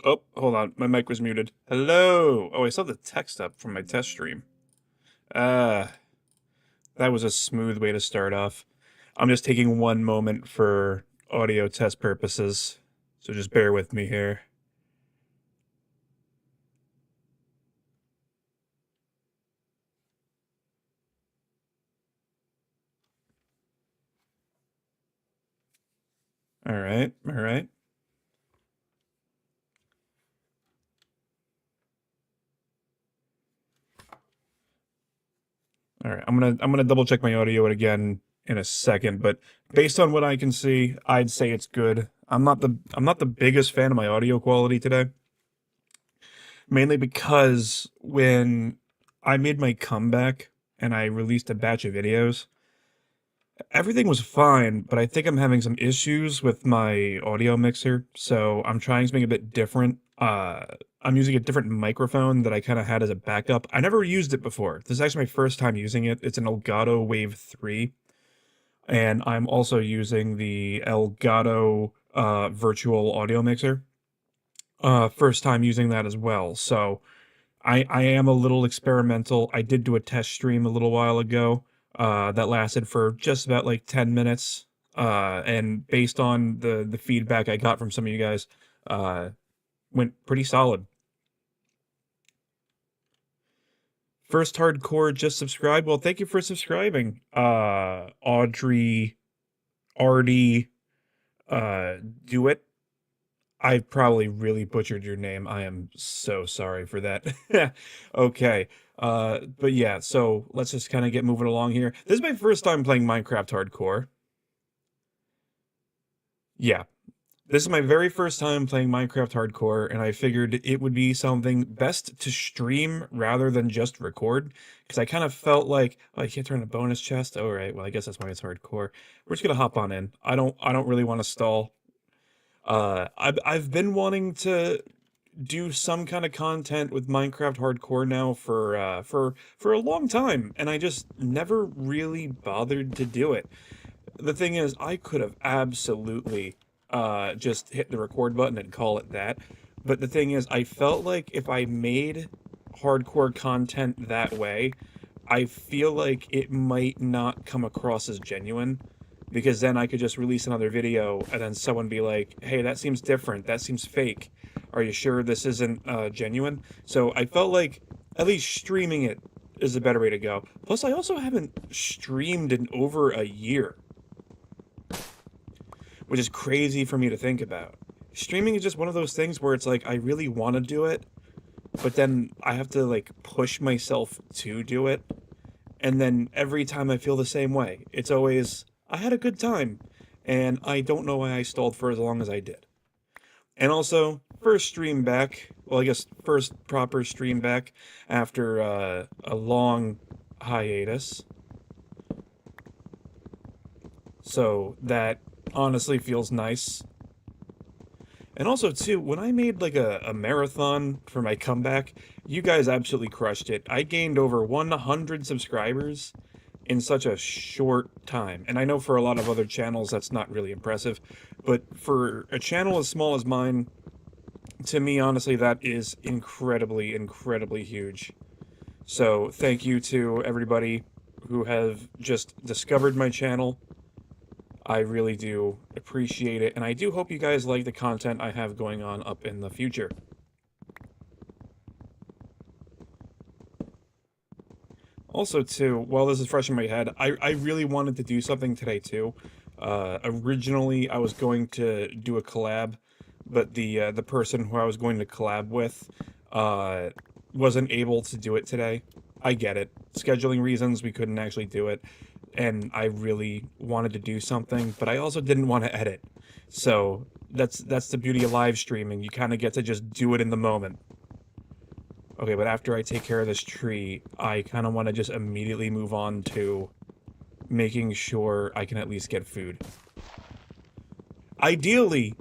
Oh, hold on. My mic was muted. Hello. Oh, I saw the text up from my test stream. Ah, that was a smooth way to start off. I'm just taking one moment for audio test purposes, so just bear with me here. All right, all right. All right, I'm gonna double check my audio again in a second, but based on what I can see, I'd say it's good. I'm not the biggest fan of my audio quality today, mainly because when I made my comeback and I released a batch of videos, everything was fine, but I think I'm having some issues with my audio mixer, so I'm trying something a bit different. I'm using a different microphone that I kind of had as a backup. I never used it before. This is actually my first time using it. It's an Elgato Wave 3, and I'm also using the Elgato virtual audio mixer. First time using that as well, so I am a little experimental. I did do a test stream a little while ago that lasted for just about like 10 minutes. And based on the feedback I got from some of you guys, uh, went pretty solid. First hardcore just subscribed. Well, thank you for subscribing. Audrey, Artie, uh, Do It. I probably really butchered your name. I am so sorry for that. Okay. But yeah, so let's just kind of get moving along here. This is my first time playing Minecraft Hardcore. Yeah. This is my very first time playing Minecraft Hardcore, and I figured it would be something best to stream rather than just record, because I kind of felt like, oh, I can't turn a bonus chest. All right, well, I guess that's why it's hardcore. We're just gonna hop on in. I don't really want to stall. I've been wanting to do some kind of content with Minecraft Hardcore now for a long time, and I just never really bothered to do it. The thing is, I could have absolutely just hit the record button and call it that. But the thing is, I felt like if I made hardcore content that way, I feel like it might not come across as genuine, because then I could just release another video and then someone be like, "Hey, that seems different. That seems fake. Are you sure this isn't genuine?" So I felt like at least streaming it is a better way to go. Plus, I also haven't streamed in over a year, which is crazy for me to think about. Streaming is just one of those things where it's like I really want to do it, but then I have to like push myself to do it. And then every time I feel the same way. It's always, I had a good time, and I don't know why I stalled for as long as I did. And also, first stream back, well, I guess first proper stream back after a long hiatus. So that honestly feels nice. And also, too, when I made like a marathon for my comeback, you guys absolutely crushed it. I gained over 100 subscribers in such a short time. And I know for a lot of other channels that's not really impressive, but for a channel as small as mine, to me, honestly, that is incredibly, incredibly huge. So thank you to everybody who have just discovered my channel. I really do appreciate it, and I do hope you guys like the content I have going on up in the future. Also, too, while this is fresh in my head, I really wanted to do something today, too. Originally, I was going to do a collab, but the person who I was going to collab with uh, wasn't able to do it today. I get it. Scheduling reasons, we couldn't actually do it, and I really wanted to do something, but I also didn't want to edit. So that's the beauty of live streaming. You kind of get to just do it in the moment. Okay, but after I take care of this tree, I kind of want to just immediately move on to making sure I can at least get food. Ideally,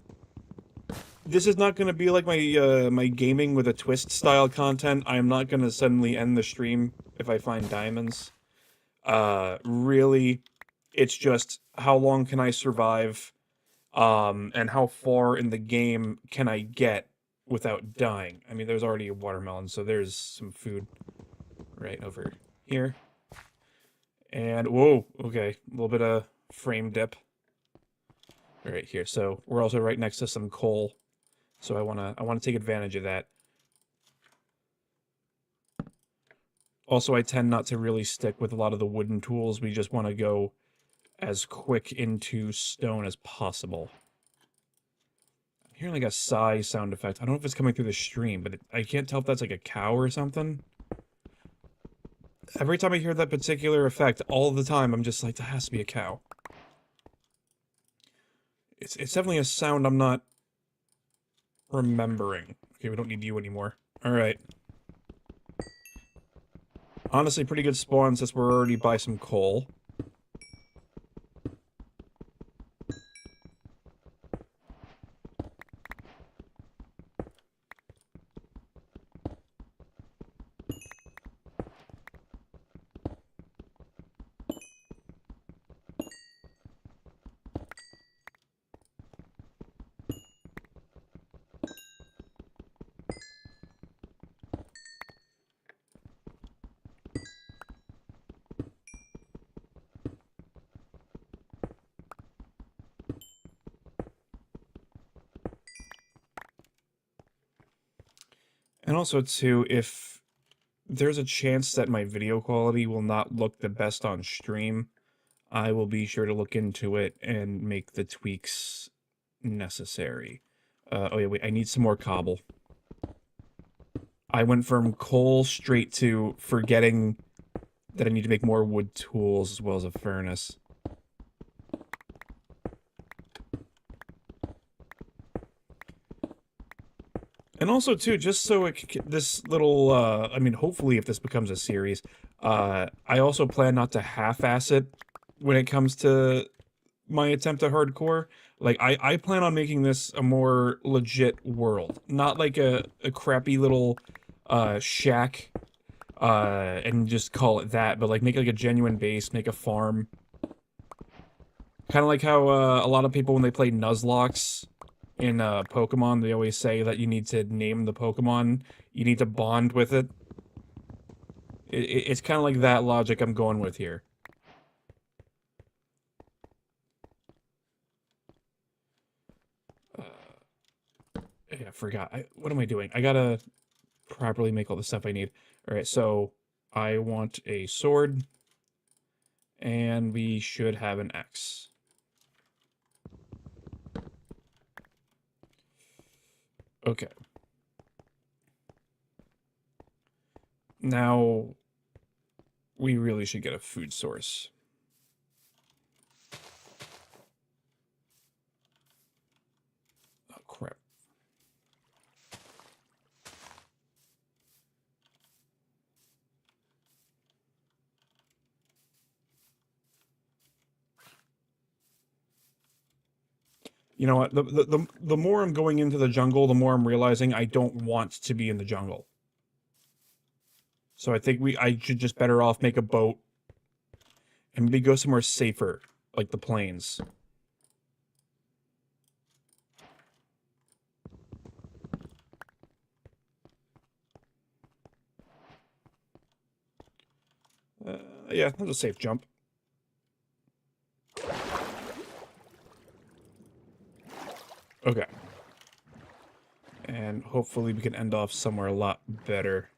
this is not going to be like my gaming with a twist style content. I am not going to suddenly end the stream if I find diamonds. Really, it's just how long can I survive, and how far in the game can I get without dying. I mean, there's already a watermelon, so there's some food right over here. And, whoa, okay, a little bit of frame dip right here. So we're also right next to some coal, so I wanna take advantage of that. Also, I tend not to really stick with a lot of the wooden tools. We just want to go as quick into stone as possible. I'm hearing like a sigh sound effect. I don't know if it's coming through the stream, but I can't tell if that's like a cow or something. Every time I hear that particular effect, all the time, I'm just like, that has to be a cow. It's definitely a sound I'm not remembering. Okay, we don't need you anymore. Alright. Honestly, pretty good spawn since we're already by some coal. And also, too, if there's a chance that my video quality will not look the best on stream, I will be sure to look into it and make the tweaks necessary. Oh yeah, wait, I need some more cobble. I went from coal straight to forgetting that I need to make more wood tools as well as a furnace. And also, too, just so this little, I mean, hopefully if this becomes a series, I also plan not to half-ass it when it comes to my attempt at hardcore. Like, I plan on making this a more legit world. Not like a crappy little, shack, and just call it that, but like make like a genuine base, make a farm. Kind of like how, a lot of people when they play Nuzlocke in, Pokemon, they always say that you need to name the Pokemon, you need to bond with it. It's kind of like that logic I'm going with here. Yeah, I forgot. What am I doing? I gotta properly make all the stuff I need. Alright, so I want a sword, and we should have an axe. Okay. Now, we really should get a food source. Oh, crap. You know what? The more I'm going into the jungle, the more I'm realizing I don't want to be in the jungle. So I think I should just better off make a boat and maybe go somewhere safer, like the plains. Yeah, that's a safe jump. Okay. And hopefully we can end off somewhere a lot better.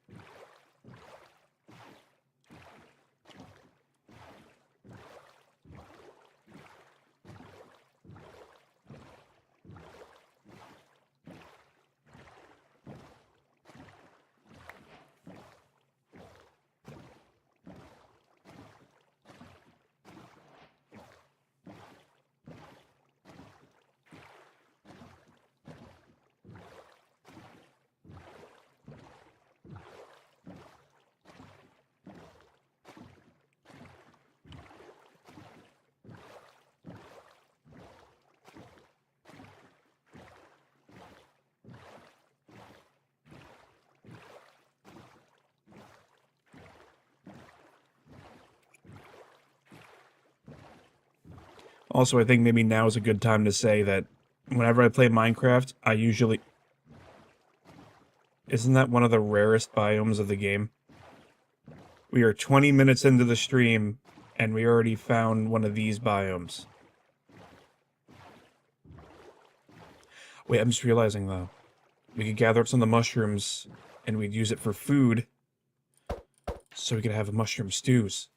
Also, I think maybe now is a good time to say that whenever I play Minecraft, I usually... Isn't that one of the rarest biomes of the game? We are 20 minutes into the stream, and we already found one of these biomes. Wait, I'm just realizing, though. We could gather up some of the mushrooms, and we'd use it for food, so we could have mushroom stews.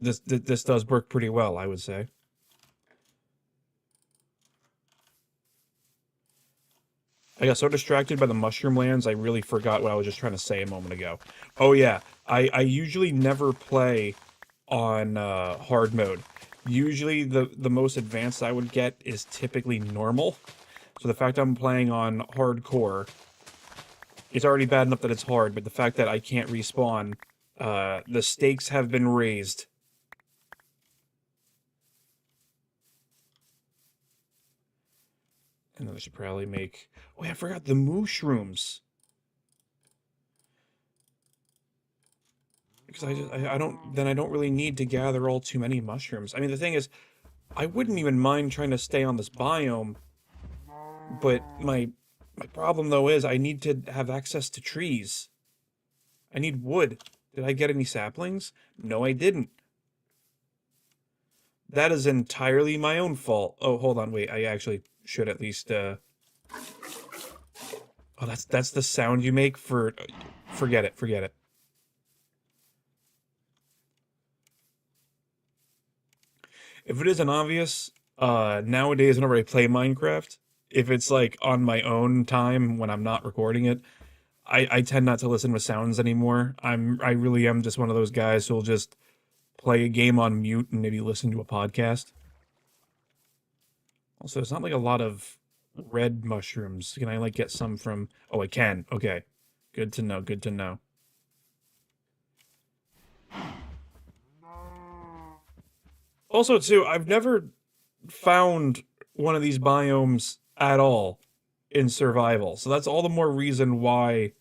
This does work pretty well, I would say. I got so distracted by the mushroom lands, I really forgot what I was just trying to say a moment ago. Oh yeah, I usually never play on hard mode. Usually the most advanced I would get is typically normal. So the fact I'm playing on hardcore, it's already bad enough that it's hard, but the fact that I can't respawn, the stakes have been raised. And then I should probably make... Oh, yeah, I forgot the mushrooms. Because I don't really need to gather all too many mushrooms. I mean, the thing is, I wouldn't even mind trying to stay on this biome, but my problem, though, is I need to have access to trees. I need wood. Did I get any saplings? No, I didn't. That is entirely my own fault. Oh, hold on, wait, I actually should at least, Oh, that's the sound you make for... Forget it, forget it. If it isn't obvious, nowadays whenever I play Minecraft, if it's like on my own time when I'm not recording it, I tend not to listen with sounds anymore. I really am just one of those guys who'll just play a game on mute and maybe listen to a podcast. Also, it's not like a lot of red mushrooms. Can I like get some from... Oh, I can. Okay. Good to know, good to know. Also, too, I've never found one of these biomes at all in survival. So that's all the more reason why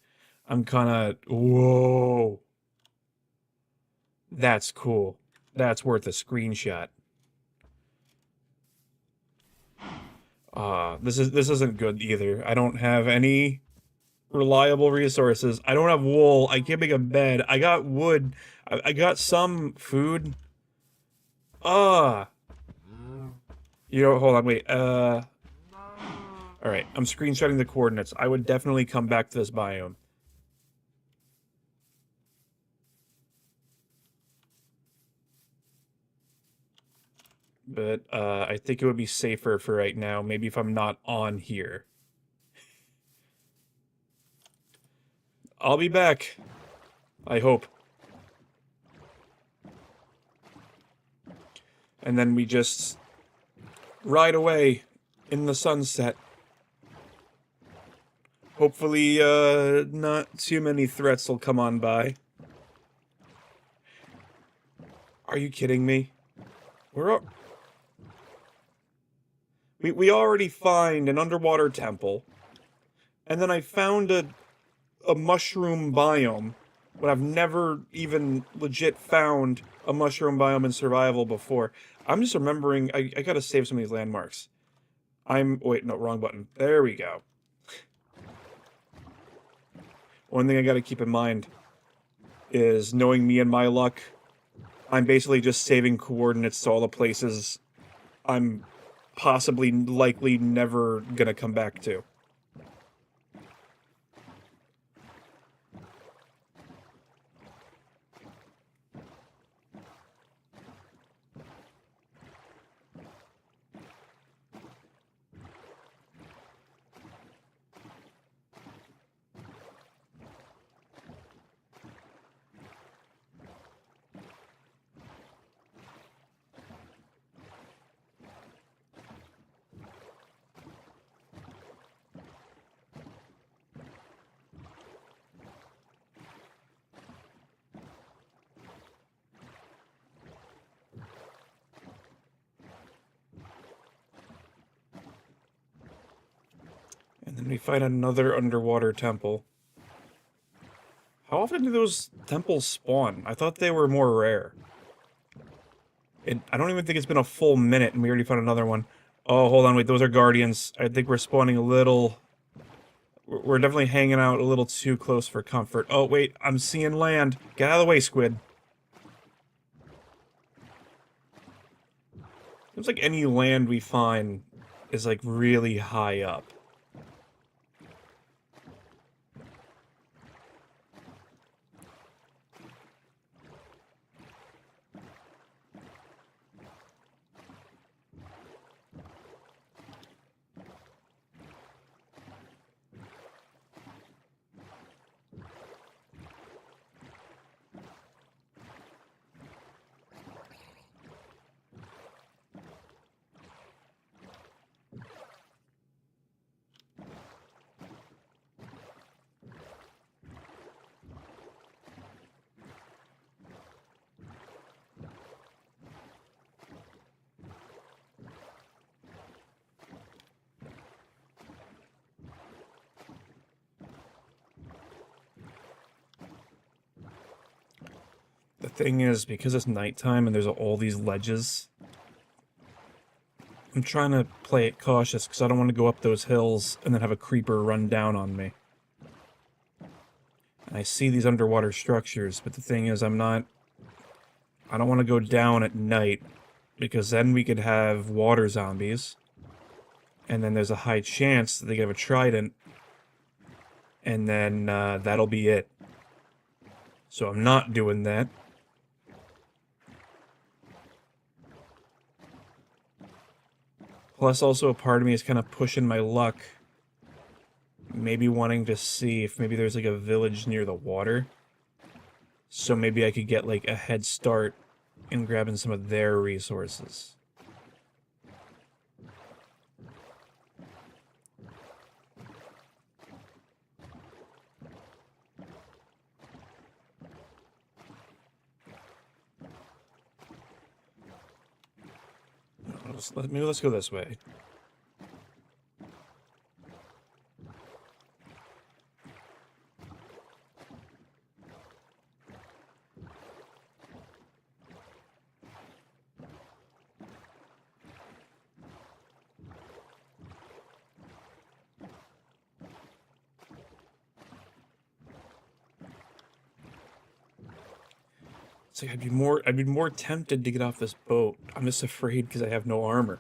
I'm kind of... Whoa. That's cool. That's worth a screenshot. This isn't good either. I don't have any reliable resources. I don't have wool. I can't make a bed. I got wood. I got some food. You know, hold on, wait. Alright, I'm screenshotting the coordinates. I would definitely come back to this biome. But, I think it would be safer for right now, maybe if I'm not on here. I'll be back. I hope. And then we just ride away in the sunset. Hopefully, not too many threats will come on by. Are you kidding me? We already find an underwater temple, and then I found a mushroom biome, but I've never even legit found a mushroom biome in survival before. I'm just remembering, I gotta save some of these landmarks. Wait, no, wrong button. There we go. One thing I gotta keep in mind is, knowing me and my luck, I'm basically just saving coordinates to all the places I'm possibly likely never gonna come back to. And then we find another underwater temple. How often do those temples spawn? I thought they were more rare. I don't even think it's been a full minute and we already found another one. Oh, hold on, wait, those are guardians. I think we're spawning a little We're definitely hanging out a little too close for comfort. Oh, wait, I'm seeing land. Get out of the way, squid. Seems like any land we find is, like, really high up. The thing is, because it's nighttime and there's all these ledges, I'm trying to play it cautious because I don't want to go up those hills and then have a creeper run down on me. And I see these underwater structures, but the thing is, I don't want to go down at night because then we could have water zombies. And then there's a high chance that they could have a trident. And then that'll be it. So I'm not doing that. Plus, also, a part of me is kind of pushing my luck. Maybe wanting to see if maybe there's, like, a village near the water. So maybe I could get, like, a head start in grabbing some of their resources. Maybe let's go this way. It's like I'd be more tempted to get off this boat. I'm just afraid because I have no armor.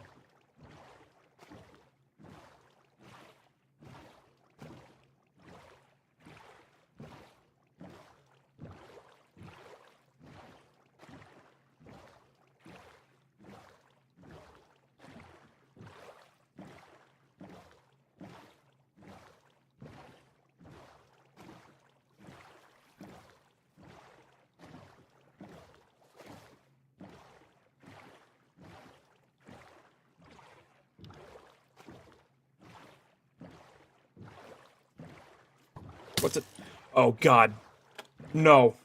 What's it? Oh, God. No.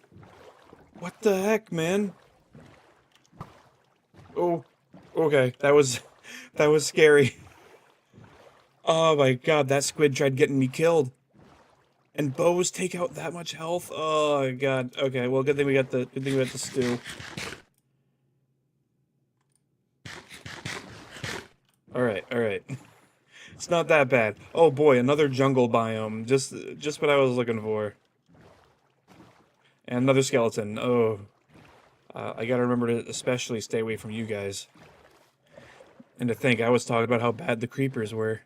What the heck, man? Oh, okay. That was scary. Oh my God, that squid tried getting me killed. And bows take out that much health? Oh God. Okay, well, good thing we got the stew. All right. It's not that bad. Oh boy, another jungle biome. Just what I was looking for. And another skeleton. Oh. I gotta remember to especially stay away from you guys. And to think, I was talking about how bad the creepers were.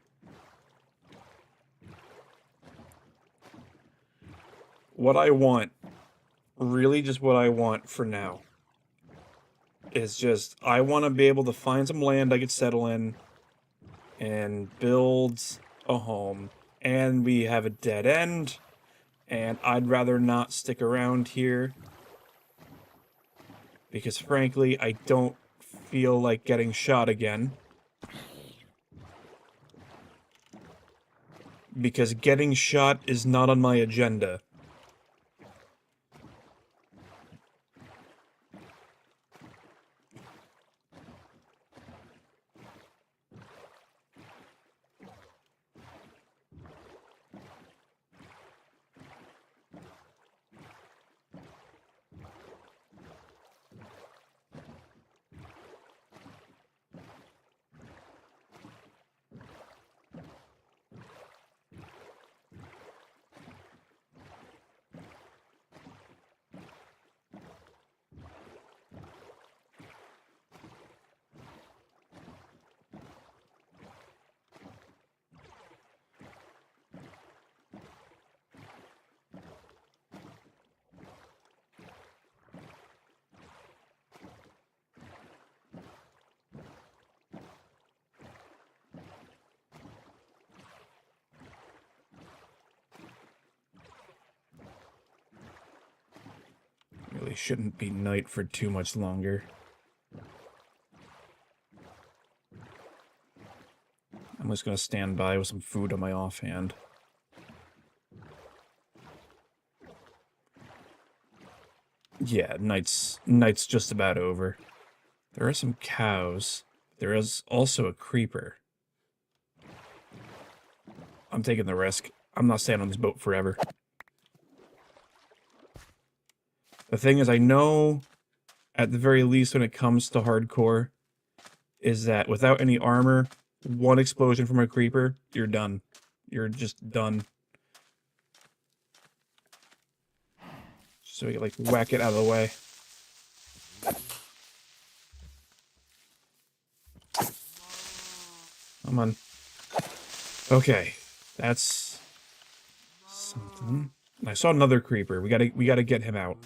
What I want, really just what I want for now, is just, I want to be able to find some land I could settle in and build a home. And we have a dead end, and I'd rather not stick around here. Because frankly, I don't feel like getting shot again. Because getting shot is not on my agenda. Really shouldn't be night for too much longer. I'm just gonna stand by with some food on my offhand. Yeah, night's just about over. There are some cows. There is also a creeper. I'm taking the risk. I'm not staying on this boat forever. The thing is, I know, at the very least when it comes to hardcore, is that without any armor, one explosion from a creeper, you're done. You're just done. So we can, like, whack it out of the way. Come on. Okay. That's something. I saw another creeper. We gotta get him out.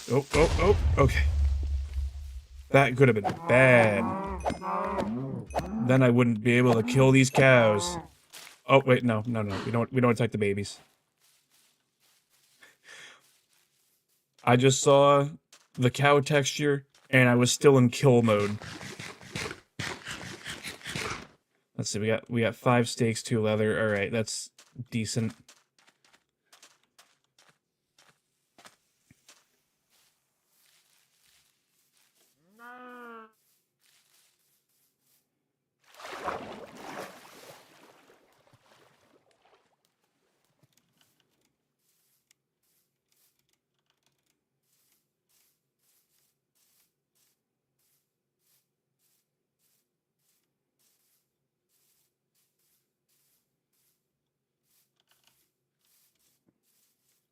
Oh, okay. That could have been bad. Then I wouldn't be able to kill these cows. Oh, wait, no. We don't attack the babies. I just saw the cow texture, and I was still in kill mode. Let's see, we got 5 steaks, 2 leather. Alright, that's decent.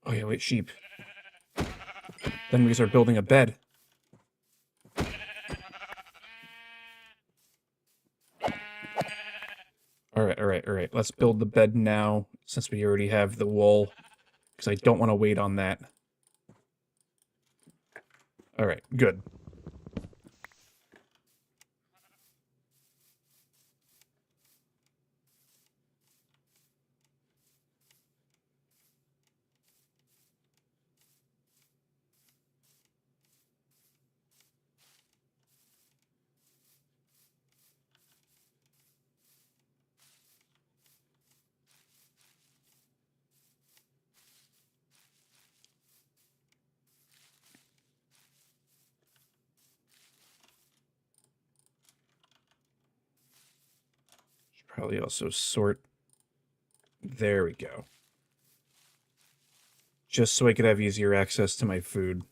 Oh yeah, wait, sheep. Then we start building a bed. Alright. Let's build the bed now, since we already have the wool. Because I don't want to wait on that. Alright, good. Should probably also sort. There we go. Just so I could have easier access to my food.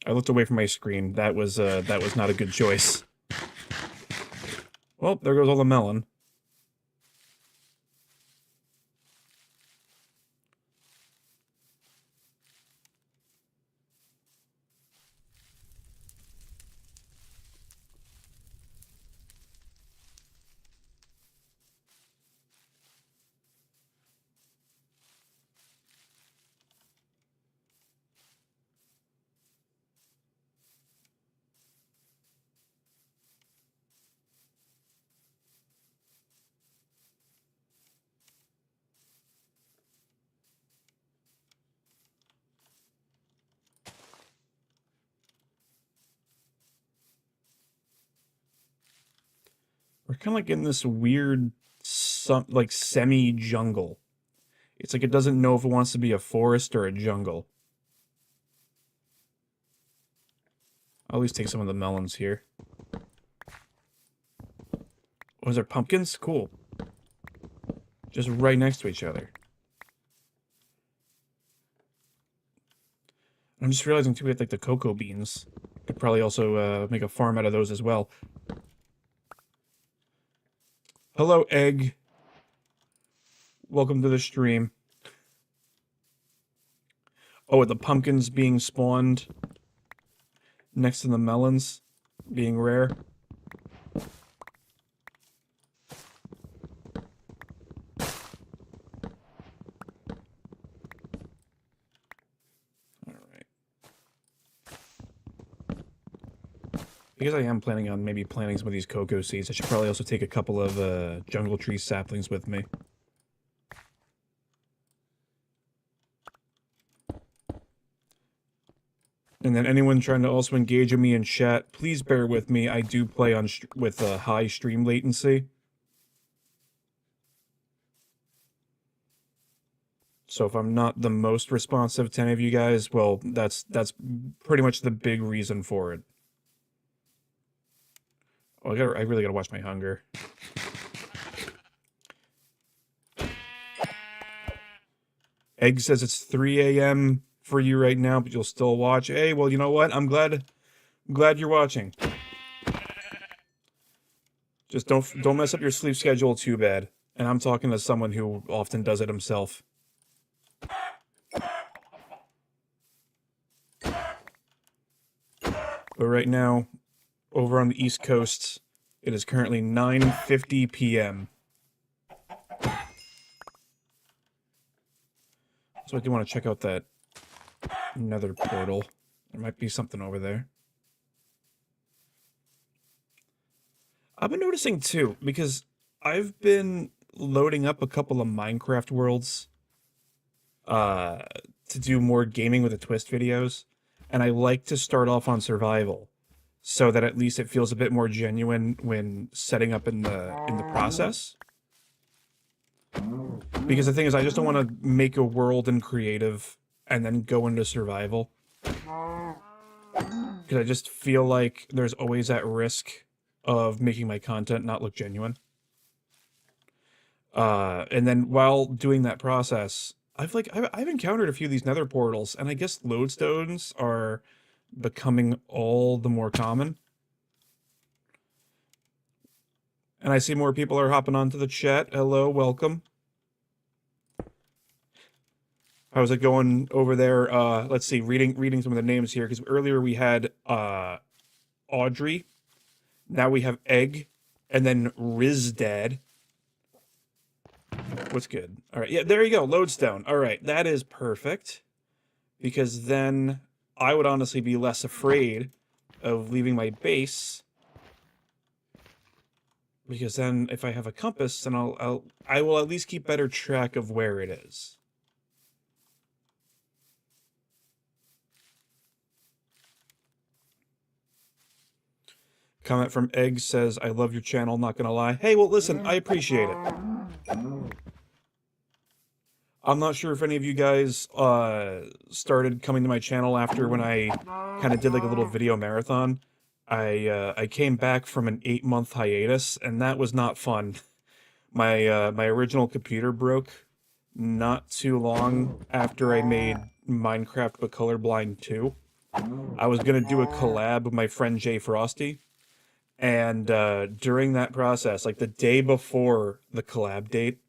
I looked away from my screen. That was not a good choice. Well, there goes all the melon. We're kind of like in this weird, like semi-jungle. It's like it doesn't know if it wants to be a forest or a jungle. I'll at least take some of the melons here. Was there pumpkins? Cool. Just right next to each other. I'm just realizing too we have like the cocoa beans. Could probably also make a farm out of those as well. Hello, egg. Welcome to the stream. Oh, with the pumpkins being spawned next to the melons being rare. Alright. Because I am planning on maybe planting some of these cocoa seeds, I should probably also take a couple of jungle tree saplings with me. And then anyone trying to also engage with me in chat, please bear with me. I do play on with a high stream latency. So if I'm not the most responsive to any of you guys, well, that's pretty much the big reason for it. Oh, I really gotta watch my hunger. Egg says it's 3 a.m. for you right now, but you'll still watch. Hey, well, you know what? I'm glad you're watching. Just don't mess up your sleep schedule too bad. And I'm talking to someone who often does it himself. But right now, over on the East Coast, it is currently 9:50 p.m. So I do want to check out that nether portal. There might be something over there. I've been noticing too, because I've been loading up a couple of Minecraft worlds to do more gaming with a twist videos, and I like to start off on survival so that at least it feels a bit more genuine when setting up in the process. Because the thing is, I just don't want to make a world in creative and then go into survival. Because I just feel like there's always that risk of making my content not look genuine. And then while doing that process, I've encountered a few of these nether portals, and I guess lodestones are becoming all the more common. And I see more people are hopping onto the chat. Hello, welcome. How's it going over there? Let's see, reading some of the names here, because earlier we had Audrey. Now we have Egg, and then Rizdad. What's good? All right, yeah, there you go, lodestone. All right, that is perfect, because then I would honestly be less afraid of leaving my base, because then if I have a compass, then I will at least keep better track of where it is. Comment from Egg says, I love your channel, not gonna lie. Hey, well, listen, I appreciate it. I'm not sure if any of you guys started coming to my channel after when I kind of did like a little video marathon. I came back from an 8-month hiatus, and that was not fun. My original computer broke not too long after I made Minecraft but Colorblind 2. I was gonna do a collab with my friend Jay Frosty. And during that process, like the day before the collab date,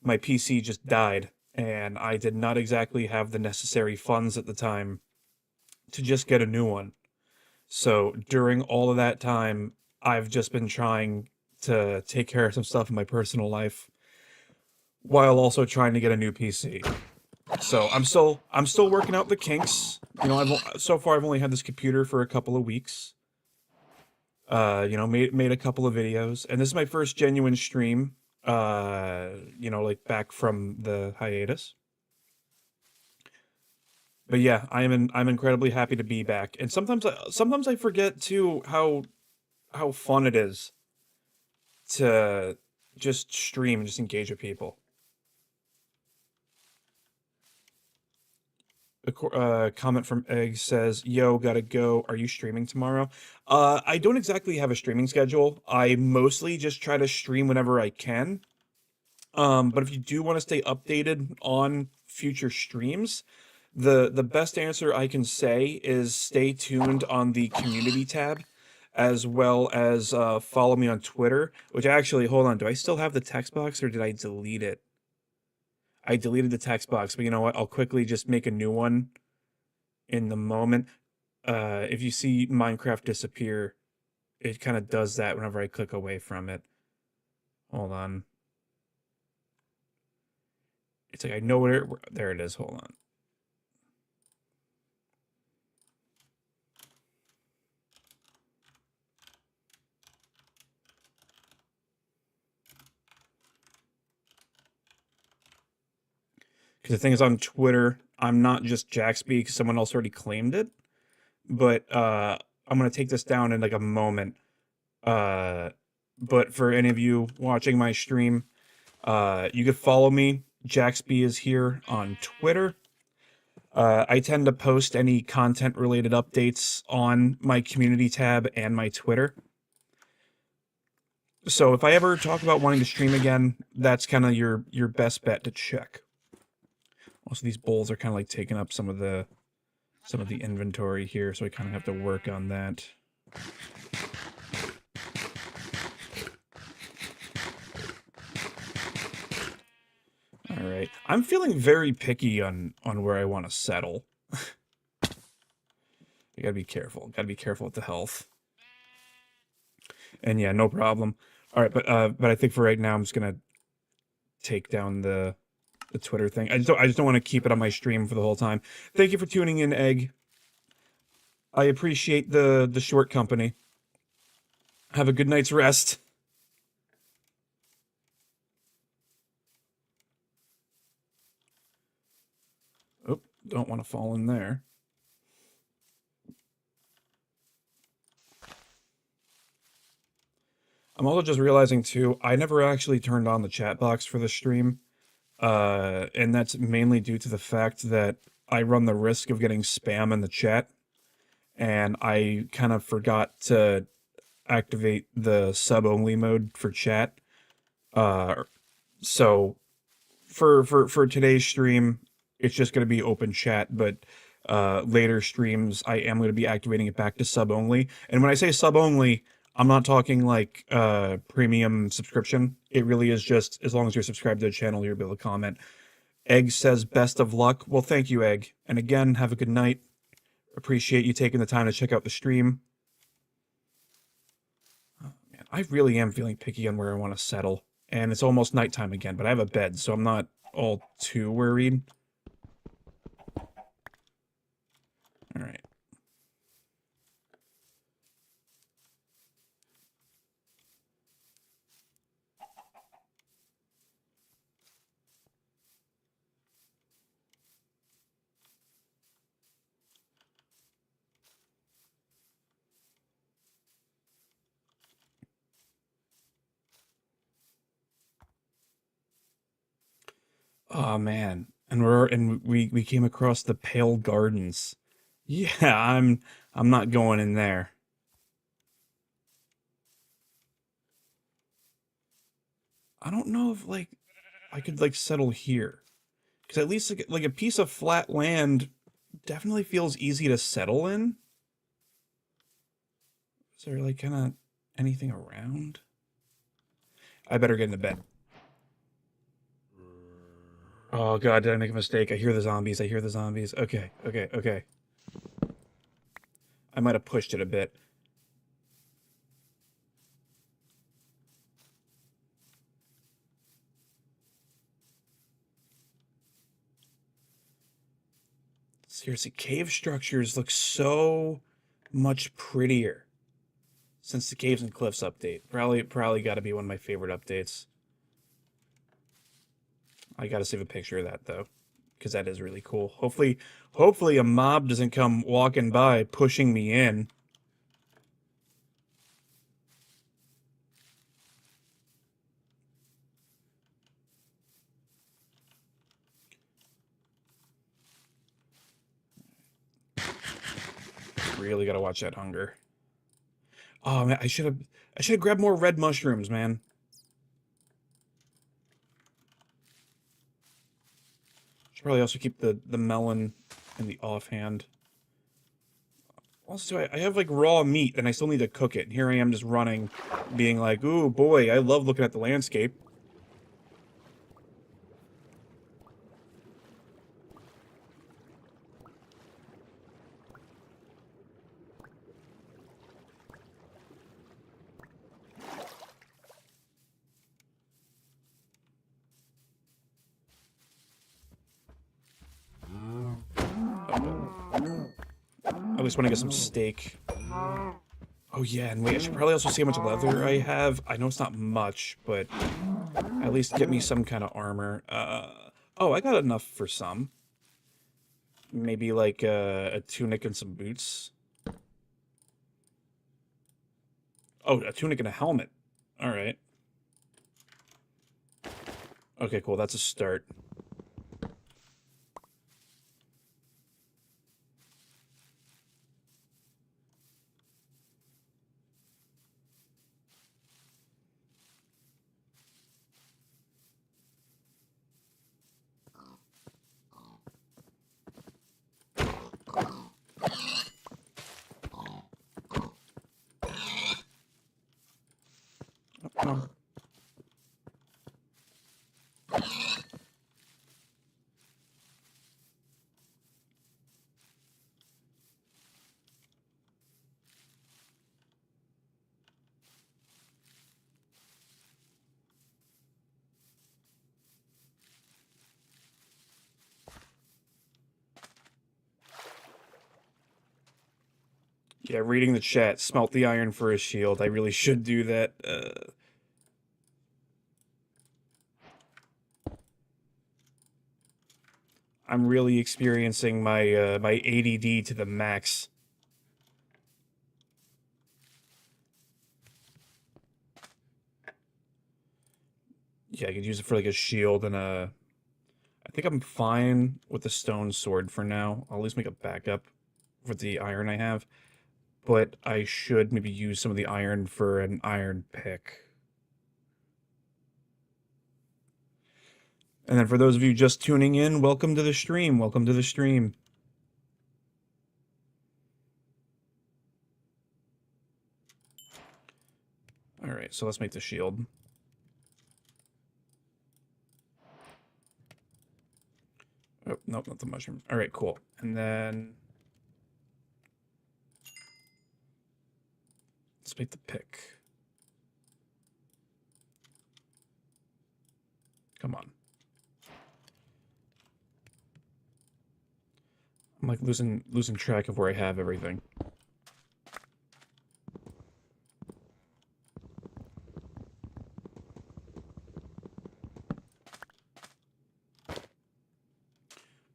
my PC just died, and I did not exactly have the necessary funds at the time to just get a new one. So during all of that time, I've just been trying to take care of some stuff in my personal life while also trying to get a new PC. So I'm still working out the kinks. You know, so far I've only had this computer for a couple of weeks. You know, made a couple of videos, and this is my first genuine stream, you know, like back from the hiatus. But yeah, I'm incredibly happy to be back. And sometimes I forget too how fun it is to just stream and just engage with people. A comment from Egg says, "Yo, gotta go. Are you streaming tomorrow?" I don't exactly have a streaming schedule. I mostly just try to stream whenever I can. But if you do want to stay updated on future streams, the best answer I can say is stay tuned on the community tab, as well as follow me on Twitter. Which actually, hold on, do I still have the text box or did I delete it? I deleted the text box, but you know what? I'll quickly just make a new one in the moment. If you see Minecraft disappear, it kind of does that whenever I click away from it. Hold on. It's like I know where there it is. Hold on. The thing is, on Twitter, I'm not just Jaxby because someone else already claimed it. But I'm gonna take this down in like a moment. But for any of you watching my stream, you can follow me. Jaxby is here on Twitter. I tend to post any content-related updates on my community tab and my Twitter. So if I ever talk about wanting to stream again, that's kind of your best bet to check. Also, these bowls are kind of like taking up some of the inventory here, so I kind of have to work on that. All right, I'm feeling very picky on where I want to settle. I gotta be careful. Gotta be careful with the health. And yeah, no problem. All right, but I think for right now, I'm just gonna take down the Twitter thing. I just don't want to keep it on my stream for the whole time. Thank you for tuning in, Egg. I appreciate the short company. Have a good night's rest. Oh, don't want to fall in there. I'm also just realizing too, I never actually turned on the chat box for the stream. And that's mainly due to the fact that I run the risk of getting spam in the chat. And I kind of forgot to activate the sub-only mode for chat. So for today's stream, it's just going to be open chat, but later streams, I am going to be activating it back to sub-only. And when I say sub-only, I'm not talking like premium subscription. It really is just as long as you're subscribed to the channel, you'll be able to comment. Egg says best of luck. Well, thank you, Egg. And again, have a good night. Appreciate you taking the time to check out the stream. Oh, man, I really am feeling picky on where I want to settle. And it's almost nighttime again, but I have a bed, so I'm not all too worried. All right. Oh man, and we came across the Pale Gardens. Yeah, I'm not going in there. I don't know if like I could like settle here, because at least like a piece of flat land definitely feels easy to settle in. Is there like kind of anything around? I better get into bed. Oh god, did I make a mistake? I hear the zombies. I hear the zombies. Okay, okay, okay. I might have pushed it a bit. Seriously, cave structures look so much prettier since the Caves and Cliffs update. Probably got to be one of my favorite updates. I got to save a picture of that though, because that is really cool. Hopefully a mob doesn't come walking by pushing me in. Really got to watch that hunger. Oh man, I should have grabbed more red mushrooms, man. Should probably also keep the melon in the offhand. Also, I have like raw meat and I still need to cook it. Here I am just running, being like, ooh boy, I love looking at the landscape. I just want to get some steak. Oh yeah, and wait, I should probably also see how much leather I have. I know it's not much, but at least get me some kind of armor. Oh, I got enough for some. Maybe like a tunic and some boots. Oh, a tunic and a helmet. All right. Okay, cool. That's a start. Oh. Yeah, reading the chat. Smelt the iron for a shield. I really should do that. I'm really experiencing my my ADD to the max. Yeah, I could use it for like a shield and a. I think I'm fine with the stone sword for now. I'll at least make a backup with the iron I have. But I should maybe use some of the iron for an iron pick. And then for those of you just tuning in, welcome to the stream. Welcome to the stream. All right, so let's make the shield. Oh, nope, not the mushroom. All right, cool. And then let's make the pick. Come on. I'm like losing track of where I have everything.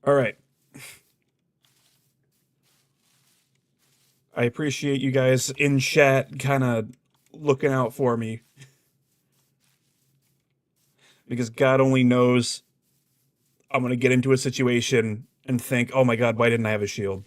All right. I appreciate you guys in chat kind of looking out for me. Because God only knows I'm going to get into a situation and think, oh my God, why didn't I have a shield?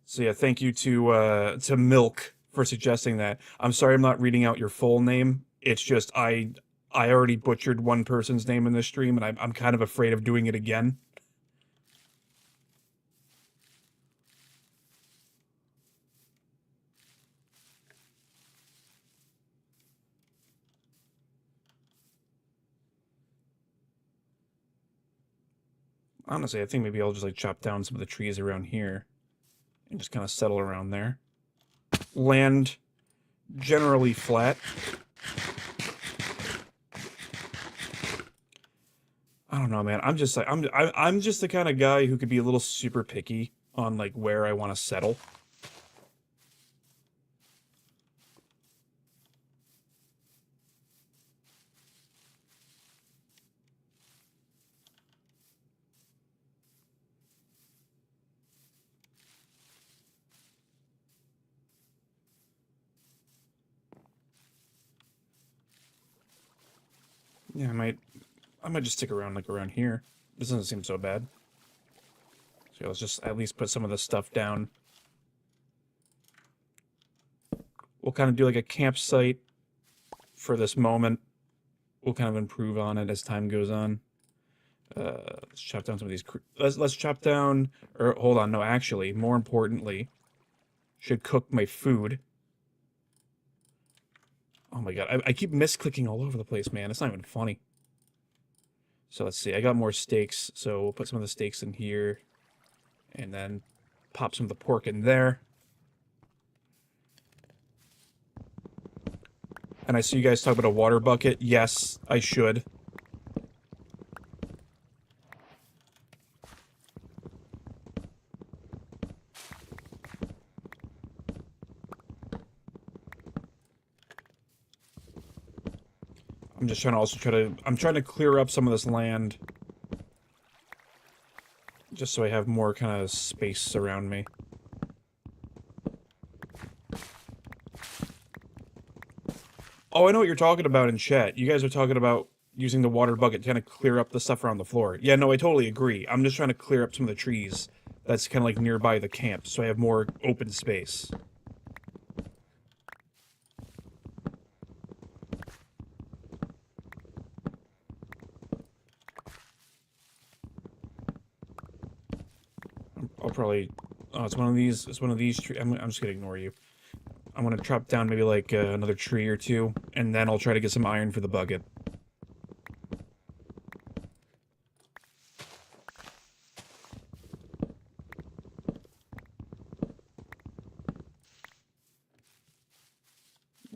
So yeah, thank you to Milk for suggesting that. I'm sorry I'm not reading out your full name. It's just I already butchered one person's name in this stream, and I'm kind of afraid of doing it again. Honestly, I think maybe I'll just like chop down some of the trees around here and just kind of settle around there. Land generally flat. I don't know, man. I'm just like I'm just the kind of guy who could be a little super picky on like where I want to settle. Yeah, I might just stick around like around here. This doesn't seem so bad. So let's just at least put some of the stuff down. We'll kind of do like a campsite for this moment. We'll kind of improve on it as time goes on. Let's chop down some of these. Let's chop down. Or hold on, no, actually, more importantly, should cook my food. Oh my God, I keep misclicking all over the place, man. It's not even funny. So let's see. I got more steaks, so we'll put some of the steaks in here, and then pop some of the pork in there. And I see you guys talk about a water bucket. Yes, I should. I'm just trying to I'm trying to clear up some of this land. Just so I have more kind of space around me. Oh, I know what you're talking about in chat. You guys are talking about using the water bucket to kind of clear up the stuff around the floor. Yeah, no, I totally agree. I'm just trying to clear up some of the trees that's kind of like nearby the camp, so I have more open space. I'll probably... Oh, it's one of these. It's one of these trees. I'm just gonna ignore you. I'm gonna chop down maybe like another tree or two, and then I'll try to get some iron for the bucket.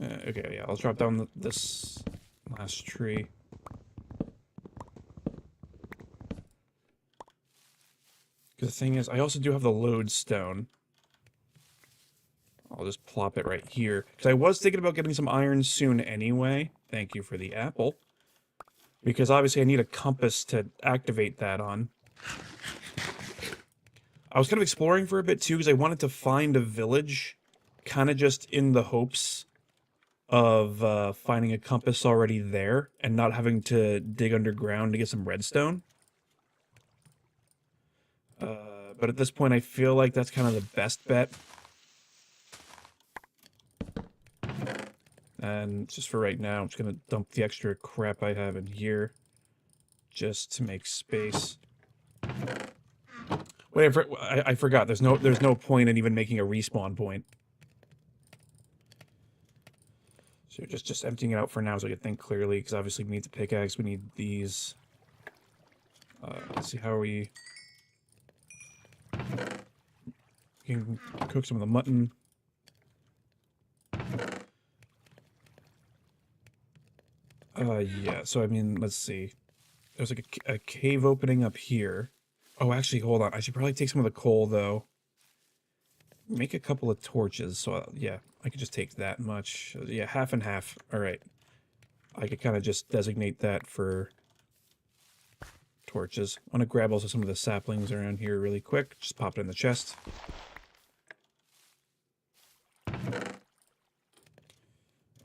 Okay, yeah, I'll drop down this last tree. The thing is, I also do have the lodestone. I'll just plop it right here. Because I was thinking about getting some iron soon anyway. Thank you for the apple. Because obviously I need a compass to activate that on. I was kind of exploring for a bit too, because I wanted to find a village. Kind of just in the hopes of finding a compass already there. And not having to dig underground to get some redstone. But at this point I feel like that's kind of the best bet. And just for right now, I'm just gonna dump the extra crap I have in here, just to make space. Wait, I forgot. There's no point in even making a respawn point. So just emptying it out for now, so I can think clearly. Because obviously we need the pickaxe. We need these. Let's see, how are we? We can cook some of the mutton. Yeah, so I mean, let's see. There's like a cave opening up here. Oh, actually, hold on. I should probably take some of the coal, though. Make a couple of torches, so yeah, I could just take that much. Yeah, half and half. Alright. I could kind of just designate that for torches. I want to grab also some of the saplings around here really quick. Just pop it in the chest.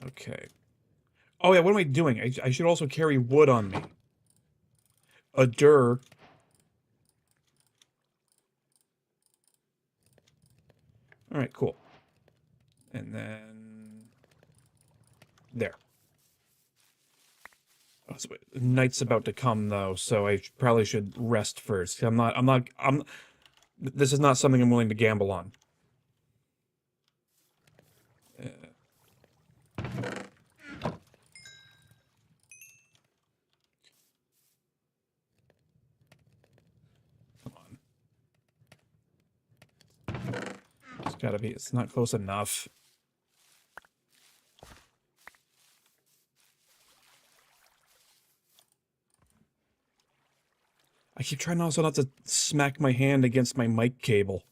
Okay. Oh yeah, what am I doing? I should also carry wood on me. A dur. Alright, cool. And then... There. Oh, so night's about to come, though, so I probably should rest first. This is not something I'm willing to gamble on. Gotta be, it's not close enough. I keep trying also not to smack my hand against my mic cable.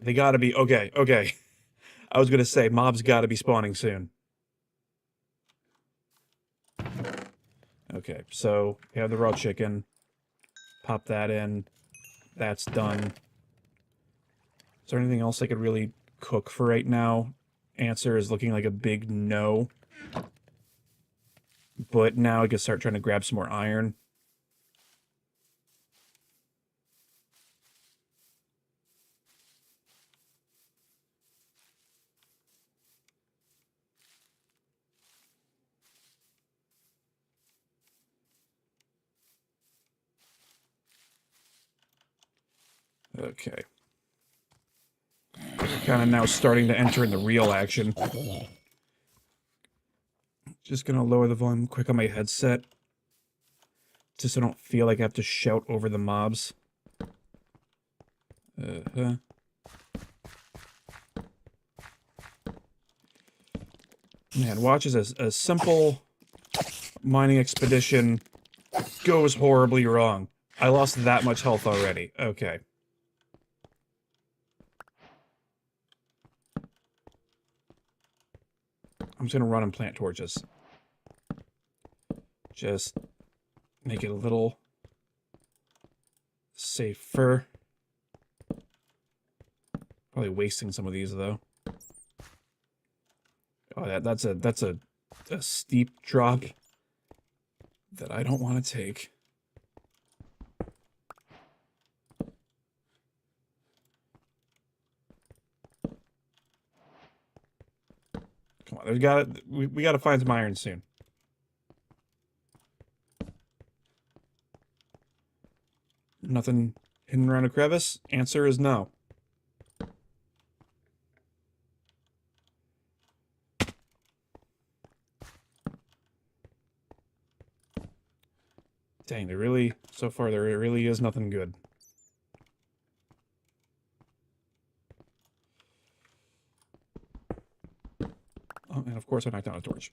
They gotta be, okay. I was gonna say, mobs gotta be spawning soon. Okay, so we have the raw chicken. Pop that in. That's done. Is there anything else I could really cook for right now? Answer is looking like a big no. But now I can start trying to grab some more iron. Okay. Kind of now starting to enter into real action. Just gonna lower the volume quick on my headset. Just so I don't feel like I have to shout over the mobs. Man, watch as a simple mining expedition goes horribly wrong. I lost that much health already. Okay. I'm just gonna run and plant torches. Just make it a little safer. Probably wasting some of these though. Oh, that's a steep drop that I don't want to take. Come on, we gotta find some iron soon. Nothing hidden around a crevice? Answer is no. Dang, so far there really is nothing good. Oh, and of course I knocked down a torch.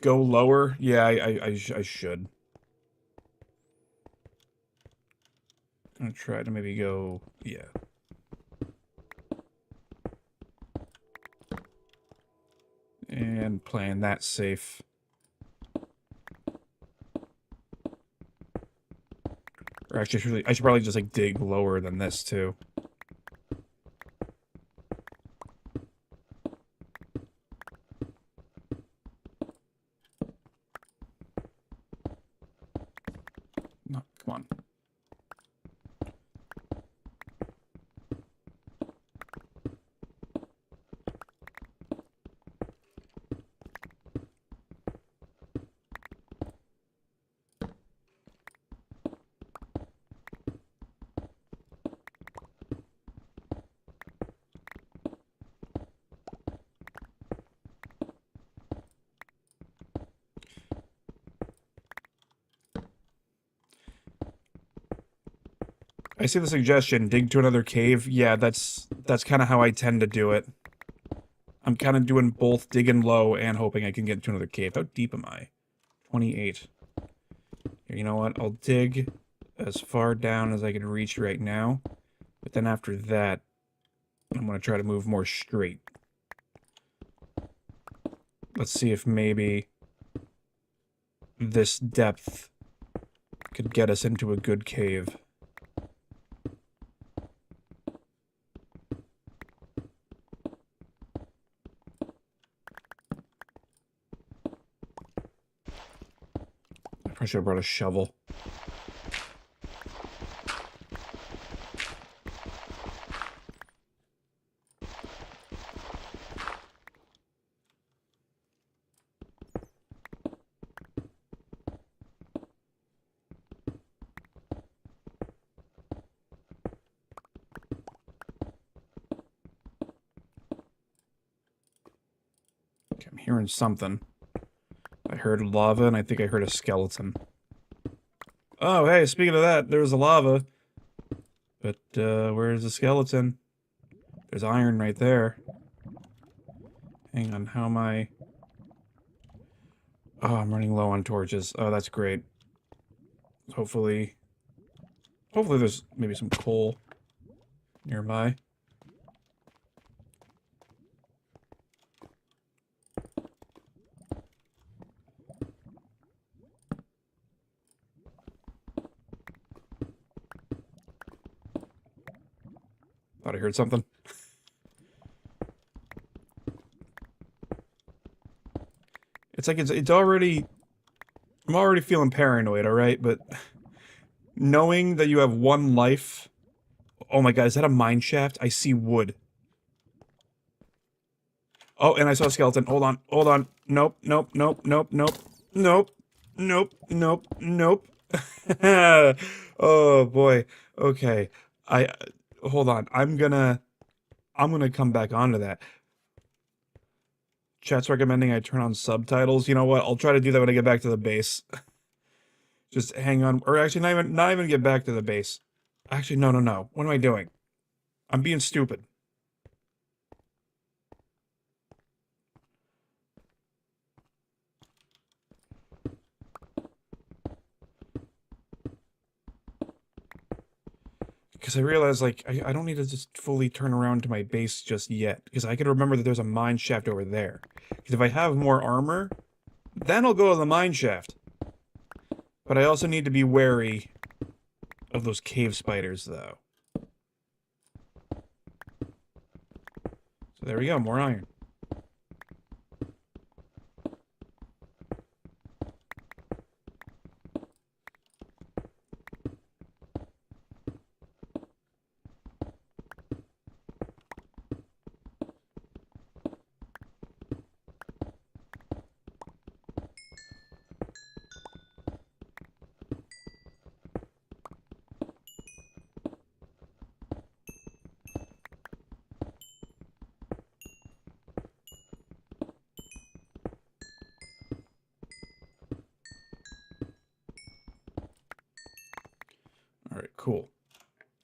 Go lower? Yeah, I should. I'm gonna try to maybe go... yeah. And playing that safe. Or actually, I should probably just, like, dig lower than this, too. No, come on. I see the suggestion, dig to another cave. Yeah, that's kind of how I tend to do it. I'm kind of doing both digging low and hoping I can get to another cave. How deep am I? 28. Here, you know what? I'll dig as far down as I can reach right now. But then after that, I'm going to try to move more straight. Let's see if maybe this depth could get us into a good cave. I probably should have brought a shovel. Okay, I'm hearing something. I heard lava, and I think I heard a skeleton. Oh, hey, speaking of that, there was a lava. But, where's the skeleton? There's iron right there. Hang on, how am I... Oh, I'm running low on torches. Oh, that's great. Hopefully there's maybe some coal nearby. Thought I heard something. It's like it's already... I'm already feeling paranoid, alright? But knowing that you have one life... Oh my god, is that a mine shaft? I see wood. Oh, and I saw a skeleton. Hold on, hold on. Nope, nope, nope, nope, nope. Nope. Nope, nope, nope. Oh boy. Okay. Hold on. I'm gonna come back onto that. Chat's recommending I turn on subtitles. You know what? I'll try to do that when I get back to the base. Just hang on. Or actually, not even get back to the base. Actually, no, no, no. What am I doing? I'm being stupid. Because I realized, like, I don't need to just fully turn around to my base just yet. Because I can remember that there's a mine shaft over there. Because if I have more armor, then I'll go to the mine shaft. But I also need to be wary of those cave spiders, though. So there we go, more iron. Alright, cool.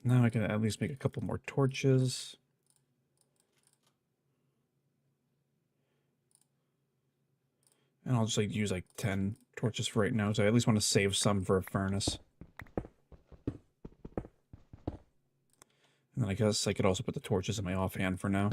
Now I can at least make a couple more torches. And I'll just like use like 10 torches for right now, so I at least want to save some for a furnace. And then I guess I could also put the torches in my offhand for now.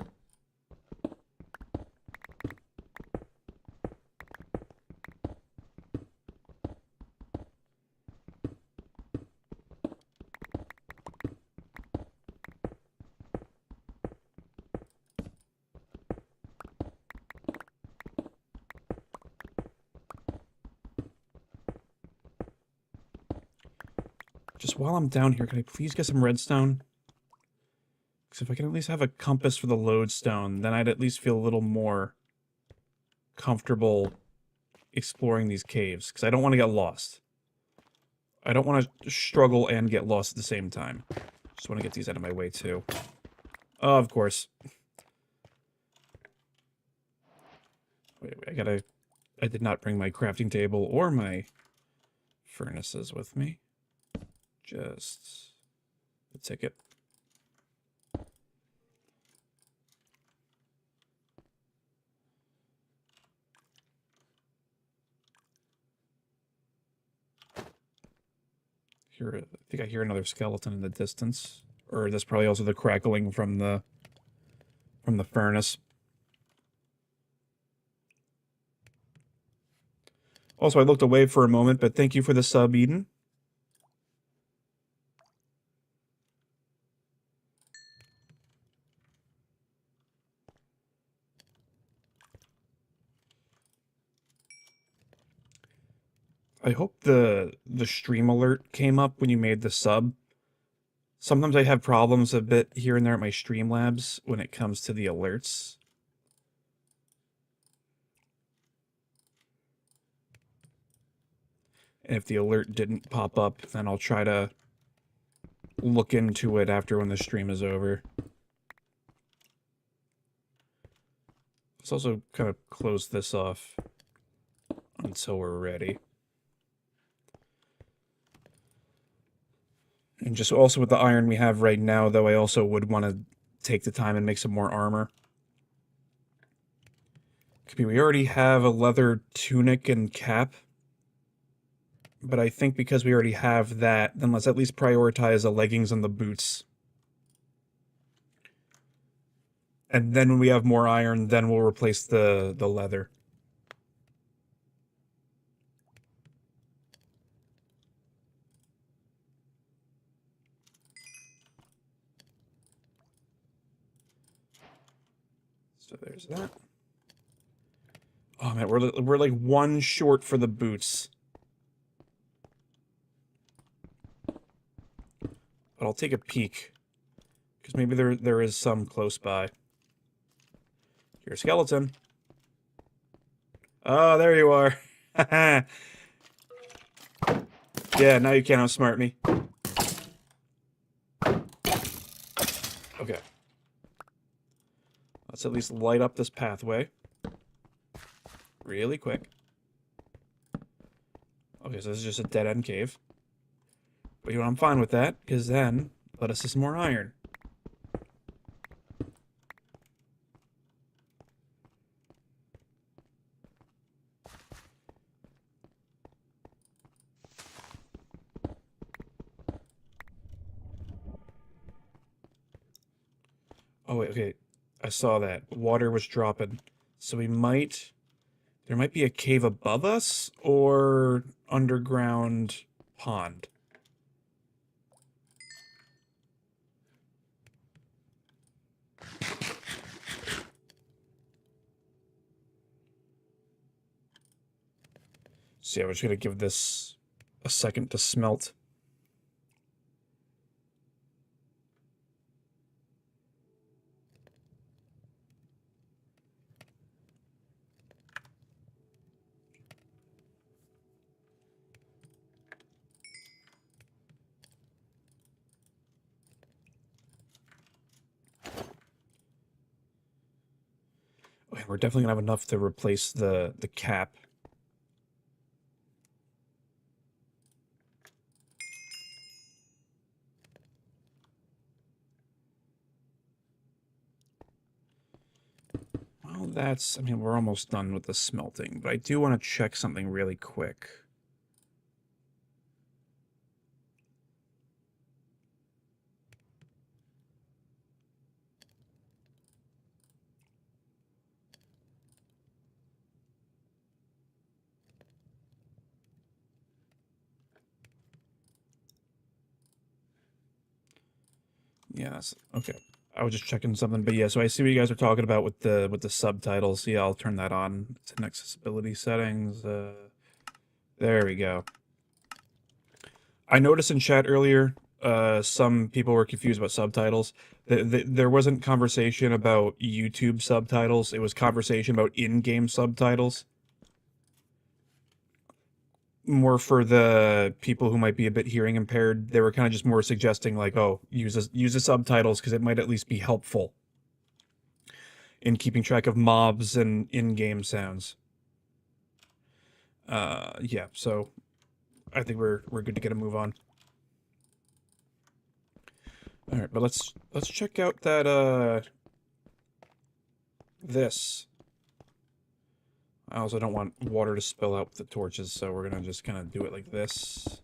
Just while I'm down here, can I please get some redstone? Because if I can at least have a compass for the lodestone, then I'd at least feel a little more comfortable exploring these caves. Because I don't want to get lost. I don't want to struggle and get lost at the same time. Just want to get these out of my way, too. Oh, of course. Wait, I did not bring my crafting table or my furnaces with me. Just the ticket. I think I hear another skeleton in the distance. Or that's probably also the crackling from the furnace. Also, I looked away for a moment, but thank you for the sub, Eden. I hope the stream alert came up when you made the sub. Sometimes I have problems a bit here and there at my Streamlabs when it comes to the alerts. And if the alert didn't pop up, then I'll try to look into it after when the stream is over. Let's also kind of close this off until we're ready. And just also with the iron we have right now, though, I also would want to take the time and make some more armor. We already have a leather tunic and cap. But I think because we already have that, then let's at least prioritize the leggings and the boots. And then when we have more iron, then we'll replace the leather. So there's that. Oh man, we're like one short for the boots. But I'll take a peek. Because maybe there is some close by. You're a skeleton. Oh, there you are. Yeah, now you can't outsmart me. Okay. Let's at least light up this pathway. Really quick. Okay, so this is just a dead-end cave. But you know, I'm fine with that, because then, let us see some more iron. Oh, wait, okay. I saw that. Water was dropping. So we might... There might be a cave above us, or underground pond. So yeah, we're just gonna give this a second to smelt. Okay, we're definitely gonna have enough to replace the cap. Well, that's... I mean, we're almost done with the smelting, but I do want to check something really quick. Yeah, that's... Okay. I was just checking something, but yeah, so I see what you guys are talking about with the subtitles. Yeah, I'll turn that on. It's in accessibility settings. There we go. I noticed in chat earlier, some people were confused about subtitles. There wasn't conversation about YouTube subtitles. It was conversation about in-game subtitles. More for the people who might be a bit hearing impaired. They were kind of just more suggesting like, oh, use the subtitles because it might at least be helpful in keeping track of mobs and in-game sounds. Yeah, so I think we're good to get a move on. All right, but let's check out that this. I also don't want water to spill out with the torches, so we're gonna just kind of do it like this.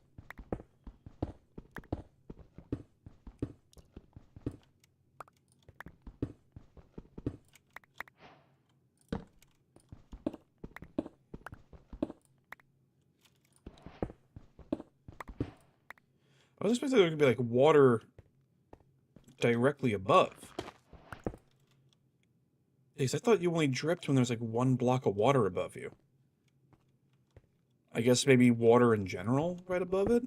I was expecting there to be like water directly above. Because I thought you only dripped when there's like one block of water above you. I guess maybe water in general right above it?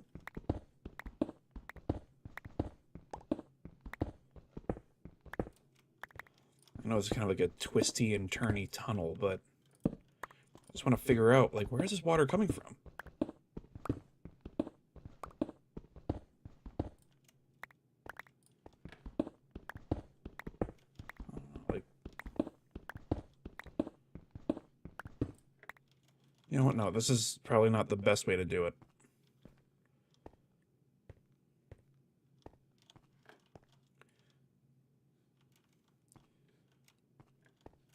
I know it's kind of like a twisty and turny tunnel, but I just want to figure out, like, where is this water coming from? Like, you know what? No, this is probably not the best way to do it.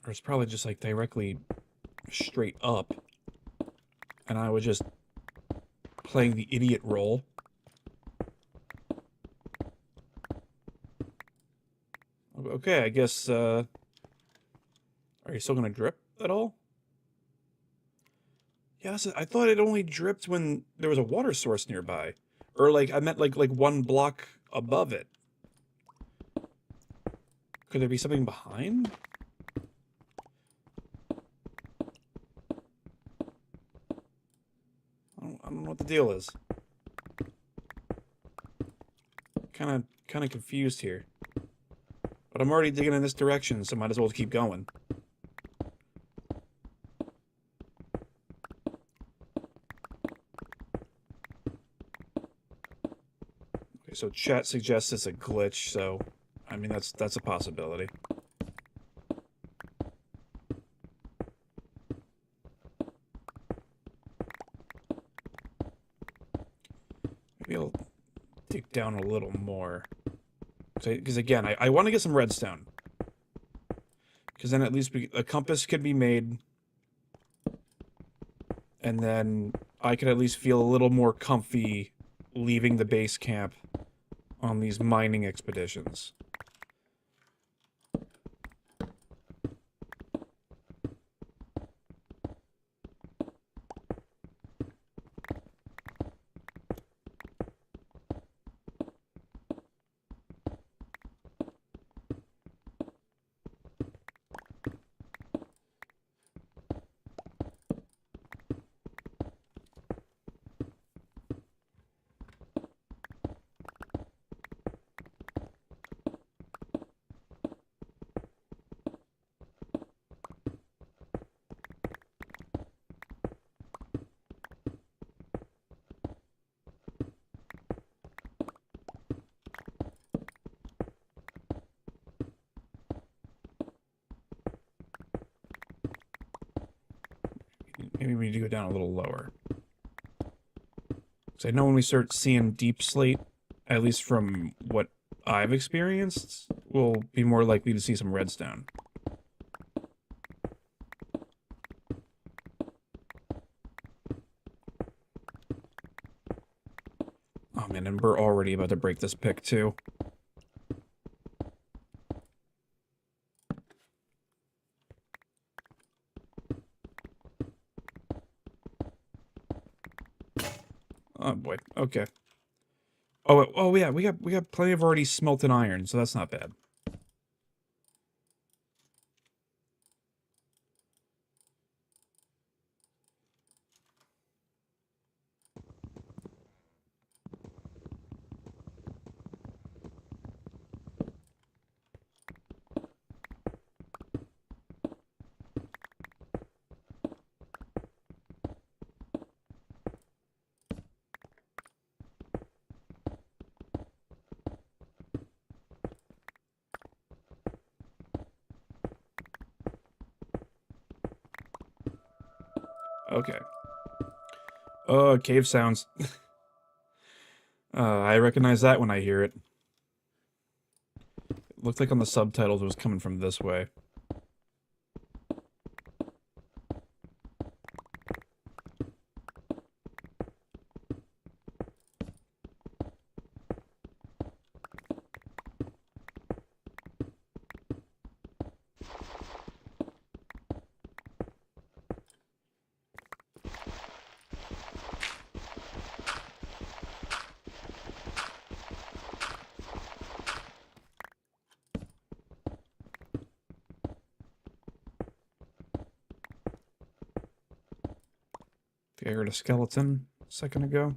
Or it's probably just like directly straight up. And I was just playing the idiot role. Okay, I guess, are you still gonna drip at all? Yeah, I thought it only dripped when there was a water source nearby. Or, like, I meant, like one block above it. Could there be something behind? I don't know what the deal is. Kind of confused here. But I'm already digging in this direction, so might as well keep going. Okay, so chat suggests it's a glitch, so I mean that's a possibility. Maybe I'll dig down a little more. Because again, I want to get some redstone. Because then at least a compass could be made. And then I could at least feel a little more comfy leaving the base camp on these mining expeditions. Maybe we need to go down a little lower. Because I know when we start seeing deep slate, at least from what I've experienced, we'll be more likely to see some redstone. Oh man, and we're already about to break this pick too. Oh boy, okay. Oh yeah, we got plenty of already smelted iron, so that's not bad. Okay. Cave sounds. I recognize that when I hear it. It looked like on the subtitles it was coming from this way. I heard a skeleton a second ago.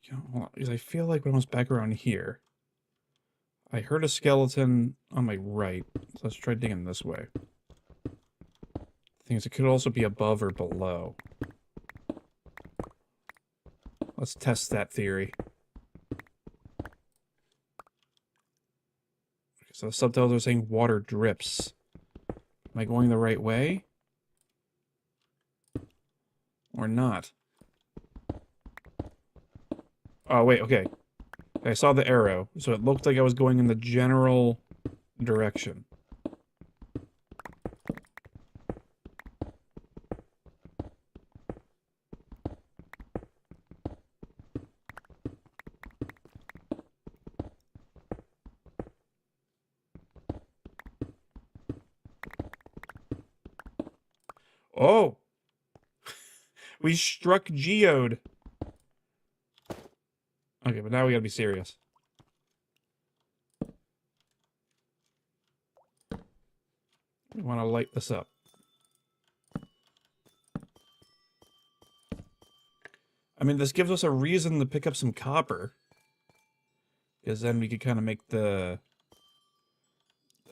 You know, hold on, because I feel like when I was back around here, I heard a skeleton on my right. So let's try digging this way. Thing is, it could also be above or below. Let's test that theory. So the subtitles are saying water drips. Am I going the right way? Or not? Oh, wait, okay. I saw the arrow, so it looked like I was going in the general direction. Oh! We struck Geode! Okay, but now we gotta be serious. We want to light this up. I mean, this gives us a reason to pick up some copper. Because then we could kind of make the...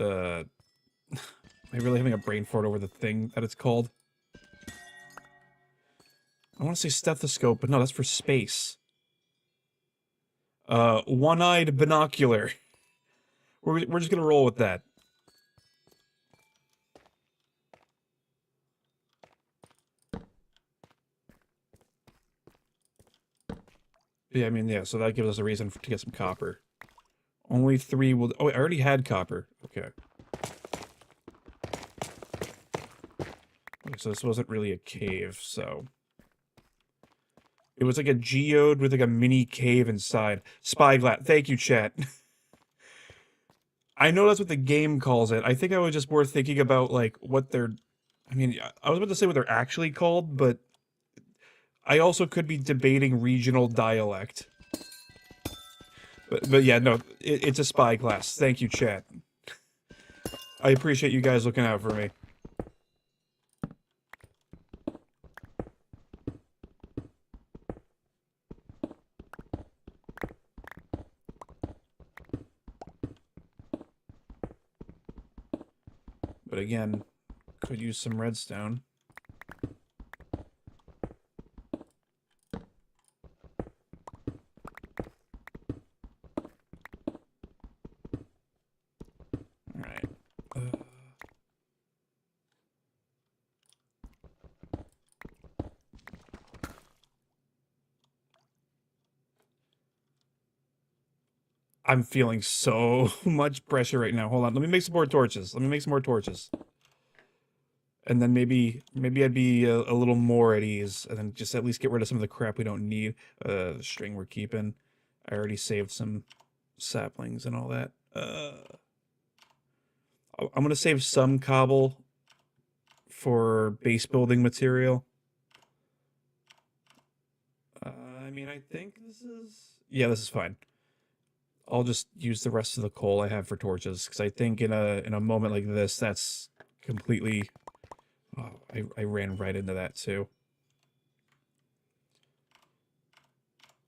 Am I really having a brain fart over the thing that it's called? I want to say stethoscope, but no, that's for space. One-eyed binocular. We're just gonna roll with that. Yeah, I mean, yeah, so that gives us a reason to get some copper. Only 3 will... Oh, I already had copper. Okay. Okay, so this wasn't really a cave, so... It was like a geode with like a mini cave inside. Spyglass. Thank you, chat. I know that's what the game calls it. I think I was just more thinking about, like, what they're... I mean, I was about to say what they're actually called, but... I also could be debating regional dialect. But yeah, no, it's a spyglass. Thank you, chat. I appreciate you guys looking out for me. But again, could use some redstone. I'm feeling so much pressure right now. Hold on, let me make some more torches. And then maybe I'd be a little more at ease, and then just at least get rid of some of the crap we don't need. The string we're keeping. I already saved some saplings and all that. I'm gonna save some cobble for base building material. I mean, I think this is... Yeah, this is fine. I'll just use the rest of the coal I have for torches, because I think in a moment like this, that's completely... Oh, I ran right into that, too.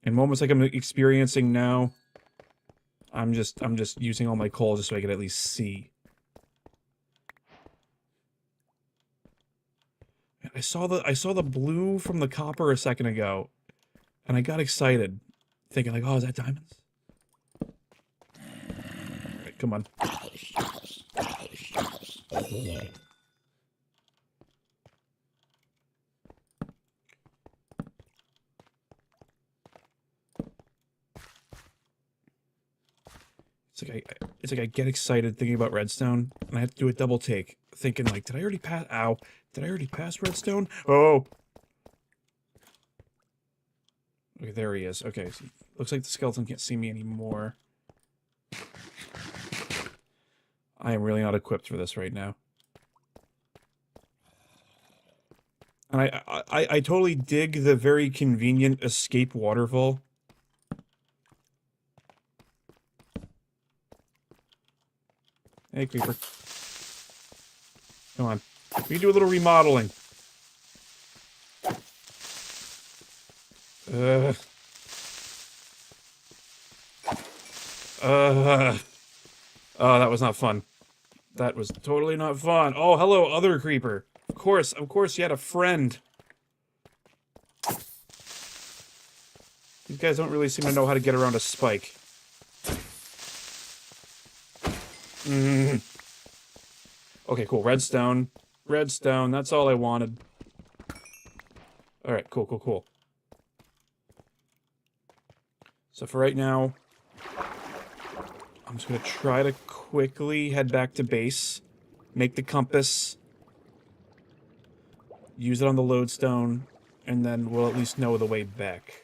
In moments like I'm experiencing now, I'm just using all my coal just so I can at least see. I saw the blue from the copper a second ago, and I got excited, thinking like, oh, is that diamonds? Alright, come on. It's like I get excited thinking about redstone, and I have to do a double take, thinking like, did I already pass? Ow! Did I already pass redstone? Oh! Okay, there he is. Okay, so looks like the skeleton can't see me anymore. I am really not equipped for this right now. And I totally dig the very convenient escape waterfall. Hey, creeper. Come on. We can do a little remodeling. Oh, that was not fun. That was totally not fun. Oh, hello, other creeper. Of course, you had a friend. These guys don't really seem to know how to get around a spike. Okay, cool. Redstone. Redstone, that's all I wanted. Alright, cool. So for right now, I'm just gonna try to quickly head back to base. Make the compass. Use it on the lodestone. And then we'll at least know the way back.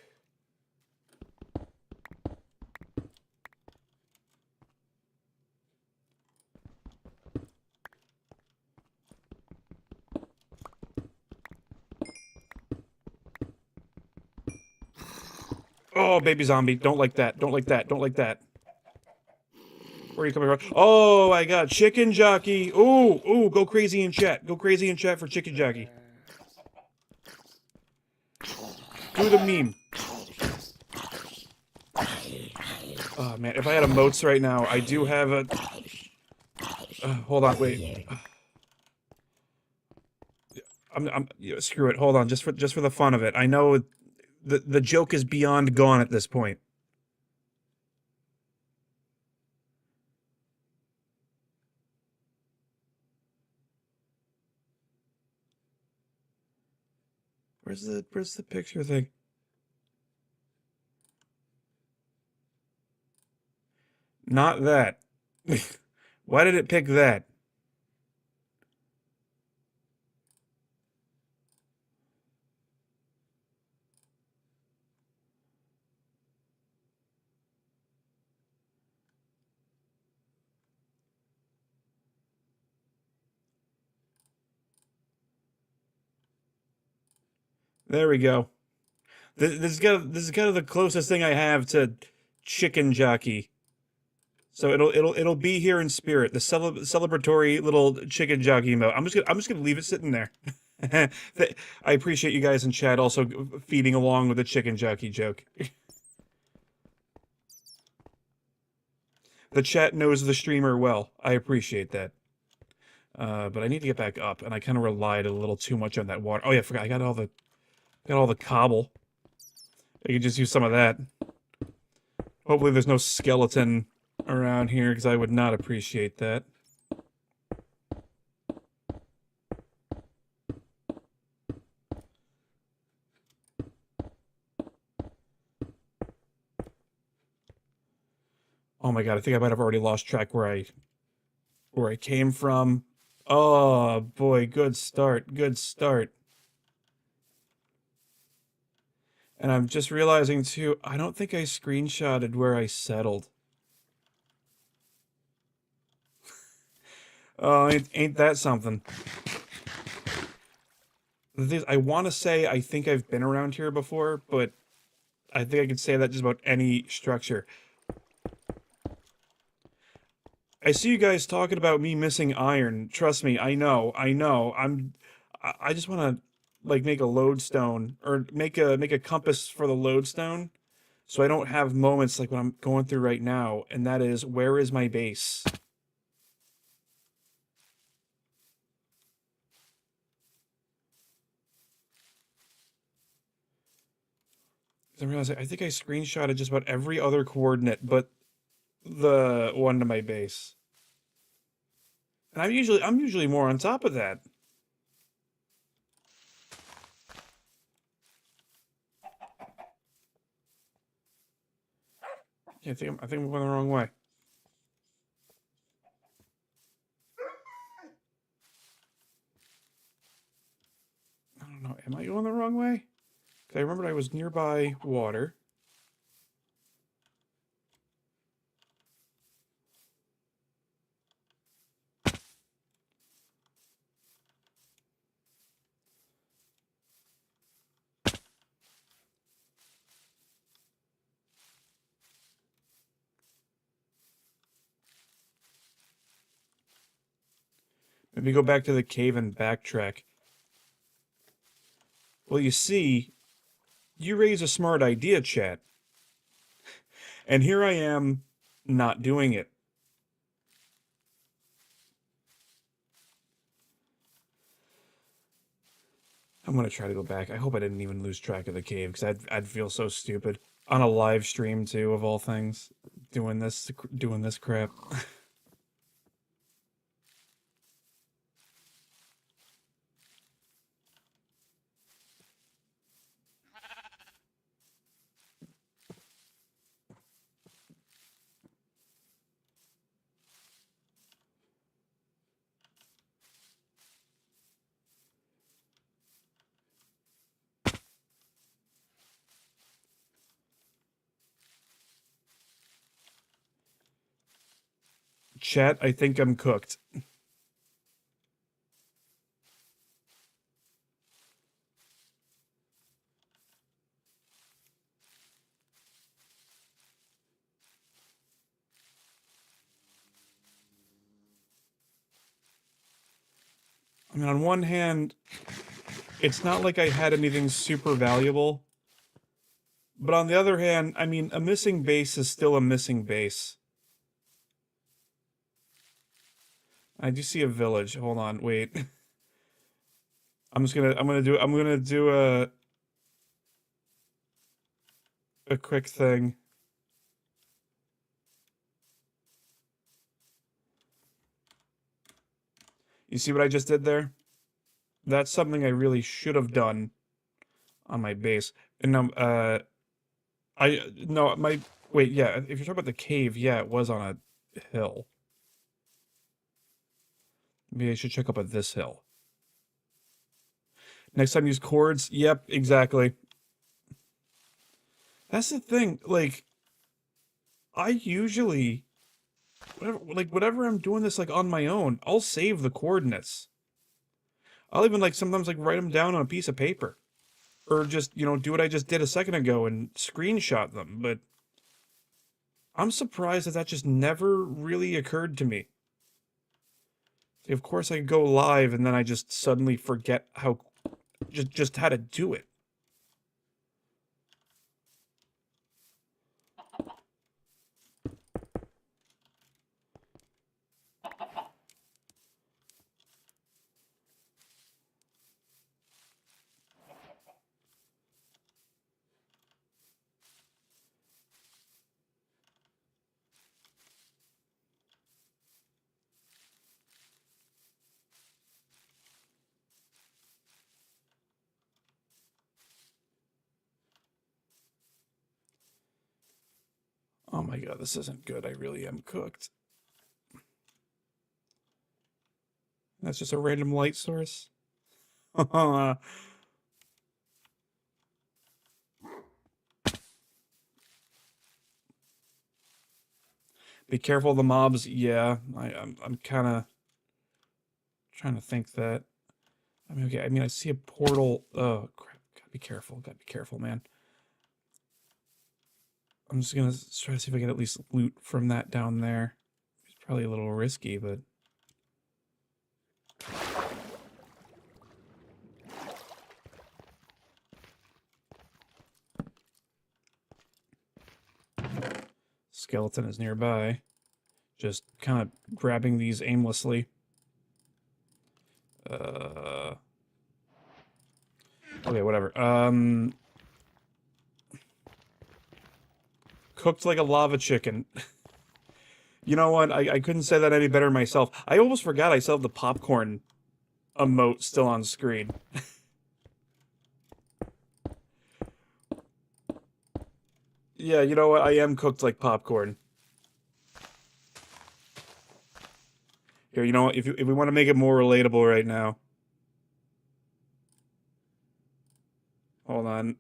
Oh, baby zombie. Don't like that. Don't like that. Don't like that. Where are you coming from? Oh, my God. Chicken jockey. Ooh, go crazy in chat. Go crazy in chat for chicken jockey. Do the meme. Oh, man. If I had emotes right now, I do have a... hold on, wait. Screw it. Hold on. Just for the fun of it. I know the joke is beyond gone at this point. Where's the picture thing? Not that. Why did it pick that? There we go. This is kind of the closest thing I have to chicken jockey. So it'll be here in spirit. The celebratory little chicken jockey emote. I'm just gonna leave it sitting there. I appreciate you guys in chat also feeding along with the chicken jockey joke. The chat knows the streamer well. I appreciate that. But I need to get back up, and I kind of relied a little too much on that water. Oh yeah, I forgot. I got all the cobble. I could just use some of that. Hopefully there's no skeleton around here, because I would not appreciate that. Oh my god, I think I might have already lost track where I came from. Oh boy, good start, good start. And I'm just realizing too, I don't think I screenshotted where I settled. Oh, ain't that something? The thing is, I want to say I think I've been around here before, but I think I could say that just about any structure. I see you guys talking about me missing iron. Trust me, I know, I know. I just want to like make a lodestone or make a compass for the lodestone, so I don't have moments like what I'm going through right now, and that is where is my base? I realize I think I screenshotted just about every other coordinate but the one to my base. And I'm usually more on top of that. Yeah, I think I'm going the wrong way. I don't know. Am I going the wrong way? 'Cause I remembered I was nearby water. Maybe go back to the cave and backtrack. Well, you see, you raise a smart idea, chat. And here I am not doing it. I'm gonna try to go back. I hope I didn't even lose track of the cave, because I'd feel so stupid. On a live stream, too, of all things. Doing this crap. Chat, I think I'm cooked. I mean, on one hand, it's not like I had anything super valuable. But on the other hand, I mean, a missing base is still a missing base. I do see a village. Hold on, wait. I'm gonna do a quick thing. You see what I just did there? That's something I really should have done on my base. And I no my wait, yeah, if you're talking about the cave, yeah, it was on a hill. Maybe I should check up at this hill. Next time use cords. Yep, exactly. That's the thing, like I usually whatever I'm doing this like on my own, I'll save the coordinates. I'll even like sometimes like write them down on a piece of paper. Or just, do what I just did a second ago and screenshot them, but I'm surprised that that just never really occurred to me. Of course I go live and then I just suddenly forget how just how to do it. Oh my god, this isn't good. I really am cooked. That's just a random light source. Be careful of the mobs. Yeah, I'm kind of trying to think that. I mean, okay. I mean, I see a portal. Oh crap! Gotta be careful. Gotta be careful, man. I'm just gonna try to see if I can at least loot from that down there. It's probably a little risky, but. Skeleton is nearby. Just kind of grabbing these aimlessly. Okay, whatever. Cooked like a lava chicken. You know what? I couldn't say that any better myself. I almost forgot I still have the popcorn emote still on screen. Yeah, you know what? I am cooked like popcorn. Here, you know what? If we want to make it more relatable right now. Hold on.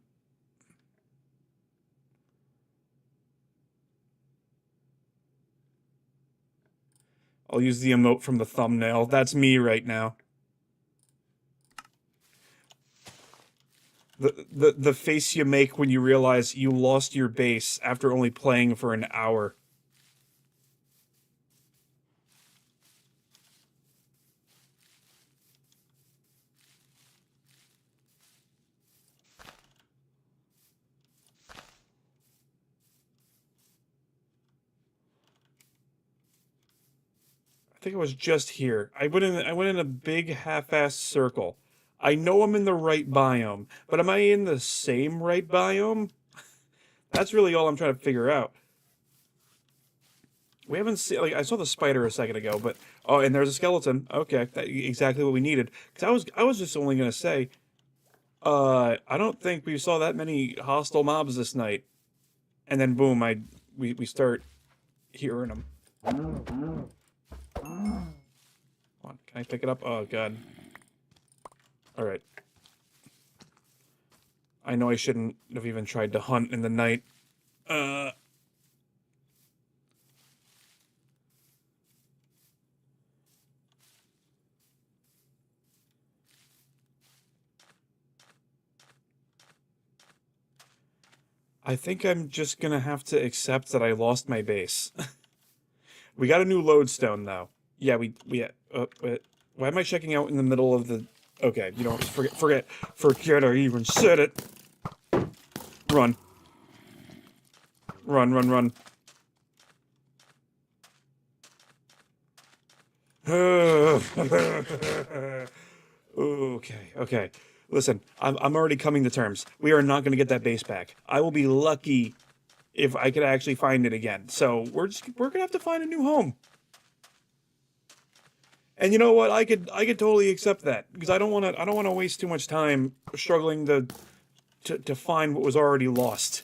I'll use the emote from the thumbnail. That's me right now. The face you make when you realize you lost your base after only playing for an hour. I think it was just here. I went in a big half-assed circle. I know I'm in the right biome, but am I in the same right biome? That's really all I'm trying to figure out. We haven't seen, like, I saw the spider a second ago, but oh, and there's a skeleton. Okay, exactly what we needed. Because I was just only gonna say, I don't think we saw that many hostile mobs this night. And then boom, we start hearing them. Come on, can I pick it up? Oh god. All right. I know I shouldn't have even tried to hunt in the night. I think I'm just gonna have to accept that I lost my base. We got a new lodestone though. Yeah, why am I checking out in the middle of the? Okay, you know, forget I even said it. Run, run. Okay. Listen, I'm already coming to terms. We are not going to get that base back. I will be lucky if I could actually find it again. So we're gonna have to find a new home. And you know what? I could totally accept that because I don't want to waste too much time struggling to find what was already lost.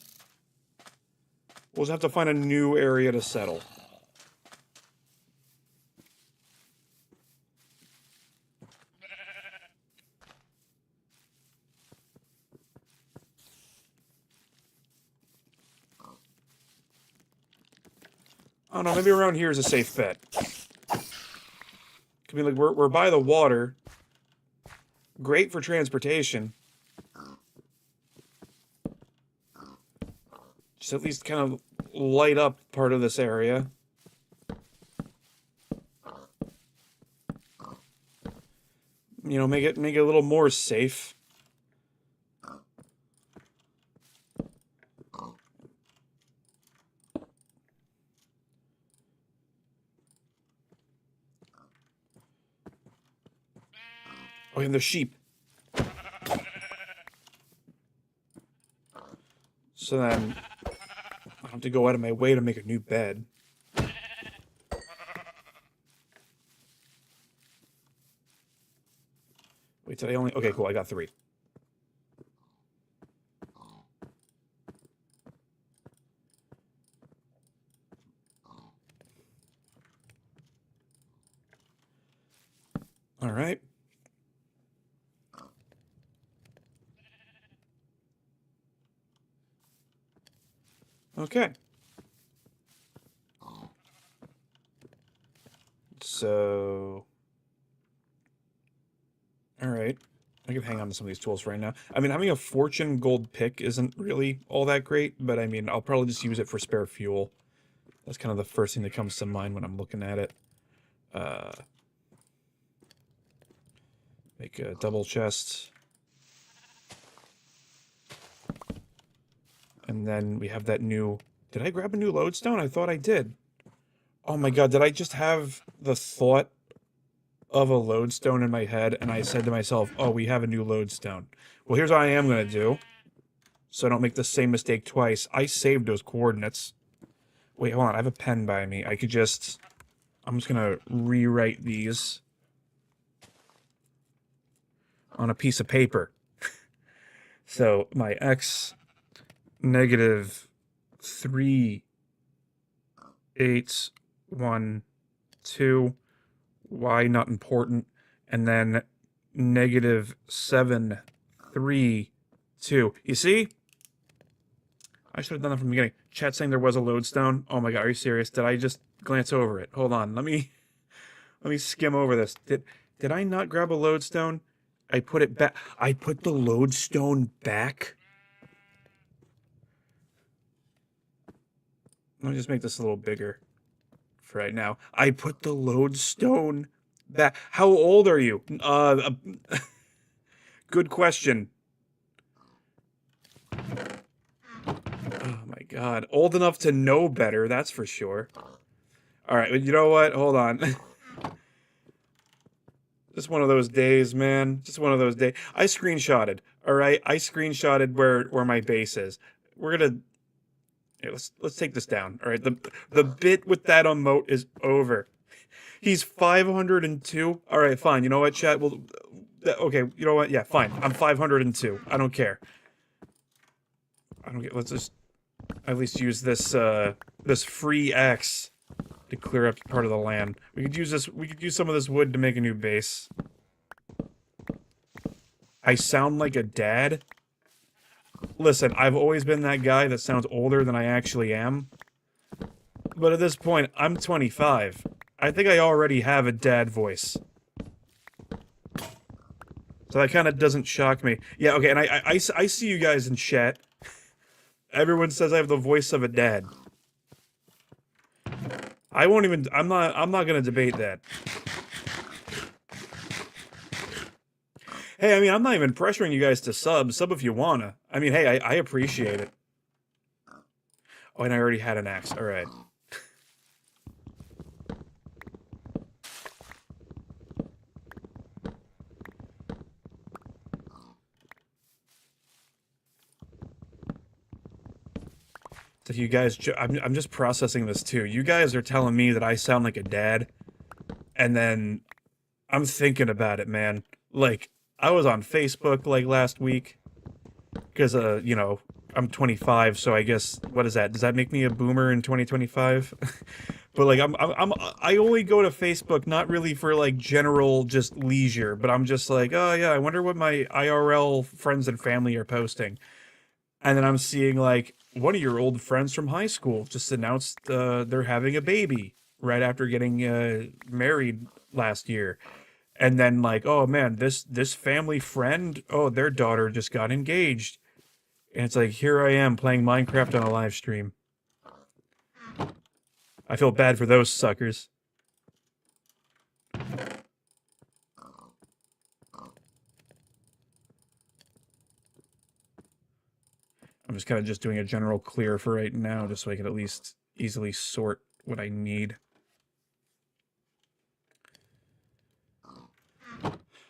We'll just have to find a new area to settle. I don't know, maybe around here is a safe bet. Could be like we're by the water. Great for transportation. Just at least kind of light up part of this area. You know, make it a little more safe. Oh, and there's sheep. So then I have to go out of my way to make a new bed. Wait, did I only... Okay, cool, I got 3. All right. Okay. So, all right. I can hang on to some of these tools right now. I mean, having a fortune gold pick isn't really all that great, but I mean, I'll probably just use it for spare fuel. That's kind of the first thing that comes to mind when I'm looking at it. Make a double chest. And then we have that new... Did I grab a new lodestone? I thought I did. Oh my god, did I just have the thought of a lodestone in my head, and I said to myself, oh, we have a new lodestone. Well, here's what I am going to do, so I don't make the same mistake twice. I saved those coordinates. Wait, hold on, I have a pen by me. I could just... I'm just going to rewrite these on a piece of paper. So, my x negative 3, 8, 1, 2, y not important, and then negative 7, 3, 2. You see? I should have done that from the beginning. Chat saying there was a lodestone. Oh my god, are you serious? Did I just glance over it? Hold on, let me skim over this. Did I not grab a lodestone? I put it back. I put the lodestone back? Let me just make this a little bigger for right now. I put the lodestone back. How old are you? Good question. Oh my god. Old enough to know better, that's for sure. Alright, you know what? Hold on. Just one of those days, man. Just one of those days. I screenshotted. Alright? I screenshotted where my base is. We're gonna... Here, let's take this down. Alright, the bit with that emote is over. He's 502. Alright, fine. You know what, chat? Well, okay, you know what? Yeah, fine. I'm 502. I don't care. I don't get... Let's just at least use this, this free axe to clear up part of the land. We could use this... We could use some of this wood to make a new base. I sound like a dad? Listen, I've always been that guy that sounds older than I actually am. But at this point, I'm 25. I think I already have a dad voice. So that kind of doesn't shock me. Yeah, okay, and I see you guys in chat. Everyone says I have the voice of a dad. I won't even... I'm not gonna debate that. Hey, I mean, I'm not even pressuring you guys to sub. Sub if you wanna. I mean, hey, I appreciate it. Oh, and I already had an axe. Alright. So you guys... I'm just processing this, too. You guys are telling me that I sound like a dad. And then... I'm thinking about it, man. Like... I was on Facebook, like, last week, because, you know, I'm 25, so I guess, what is that? Does that make me a boomer in 2025? But, like, I only go to Facebook not really for, like, general just leisure, but I'm just like, oh, yeah, I wonder what my IRL friends and family are posting. And then I'm seeing, like, one of your old friends from high school just announced, they're having a baby right after getting, married last year. And then, like, oh man, this family friend, oh, their daughter just got engaged. And it's like, here I am playing Minecraft on a live stream. I feel bad for those suckers. I'm just kind of just doing a general clear for right now, just so I can at least easily sort what I need.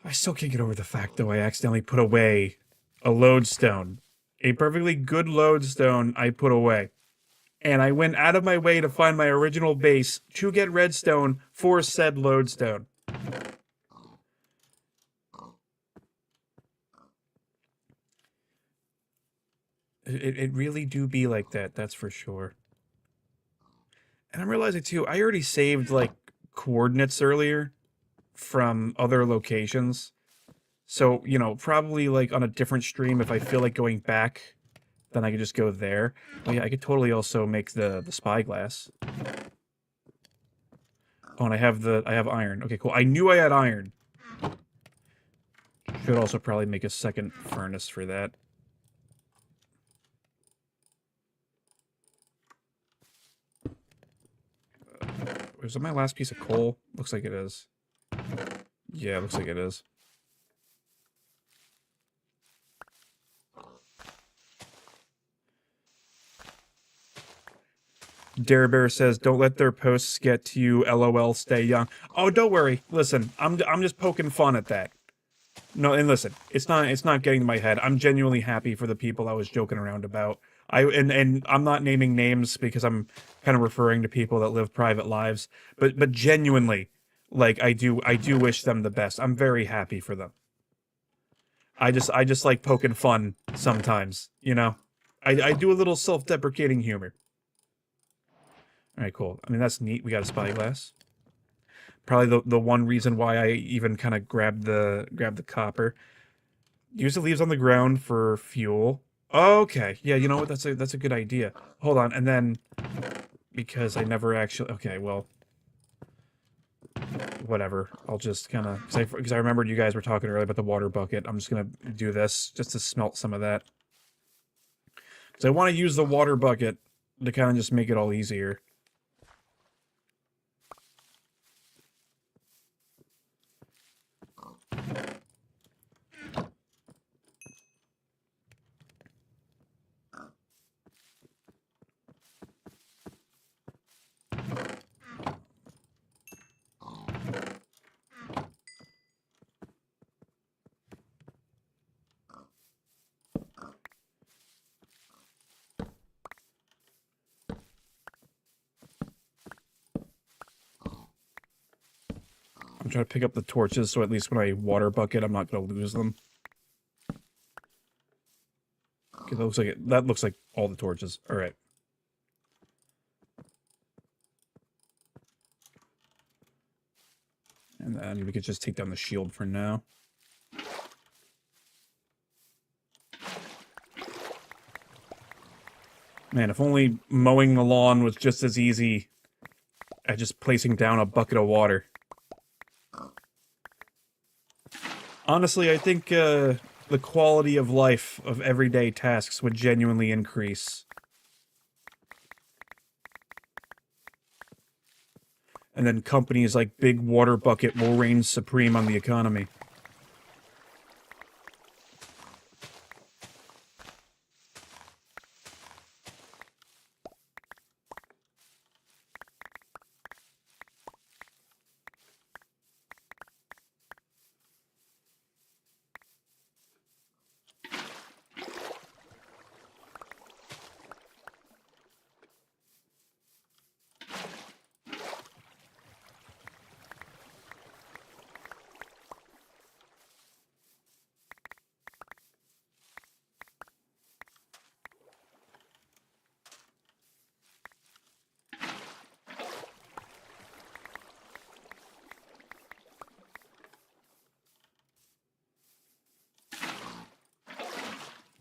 I still can't get over the fact, though, I accidentally put away a lodestone. A perfectly good lodestone I put away. And I went out of my way to find my original base to get redstone for said lodestone. It really do be like that, that's for sure. And I'm realizing, too, I already saved, like, coordinates earlier from other locations. So, you know, probably like on a different stream, if I feel like going back, then I could just go there. Oh yeah, I could totally also make the spyglass. Oh, and I have iron. Okay, cool. I knew I had iron. Should also probably make a second furnace for that. Is it my last piece of coal? Looks like it is. Yeah, looks like it is. Dare Bear says, "Don't let their posts get to you. LOL. Stay young." Oh, don't worry. Listen, I'm just poking fun at that. No, and listen, it's not getting to my head. I'm genuinely happy for the people I was joking around about. And I'm not naming names because I'm kind of referring to people that live private lives, but genuinely, like I do wish them the best. I'm very happy for them. I just like poking fun sometimes, you know. I do a little self-deprecating humor. All right, cool. I mean, that's neat. We got a spyglass. Probably the one reason why I even kind of grabbed the copper. Use the leaves on the ground for fuel. Okay, yeah, you know what? That's a good idea. Hold on, and then because I never actually. Okay, well, whatever. I'll just kind of because I remembered you guys were talking earlier about the water bucket. I'm just gonna do this just to smelt some of that. Because I want to use the water bucket to kind of just make it all easier. I'm trying to pick up the torches so at least when I water bucket, I'm not going to lose them. Okay, that looks like all the torches. All right. And then we could just take down the shield for now. Man, if only mowing the lawn was just as easy as just placing down a bucket of water. Honestly, I think the quality of life of everyday tasks would genuinely increase. And then companies like Big Water Bucket will reign supreme on the economy.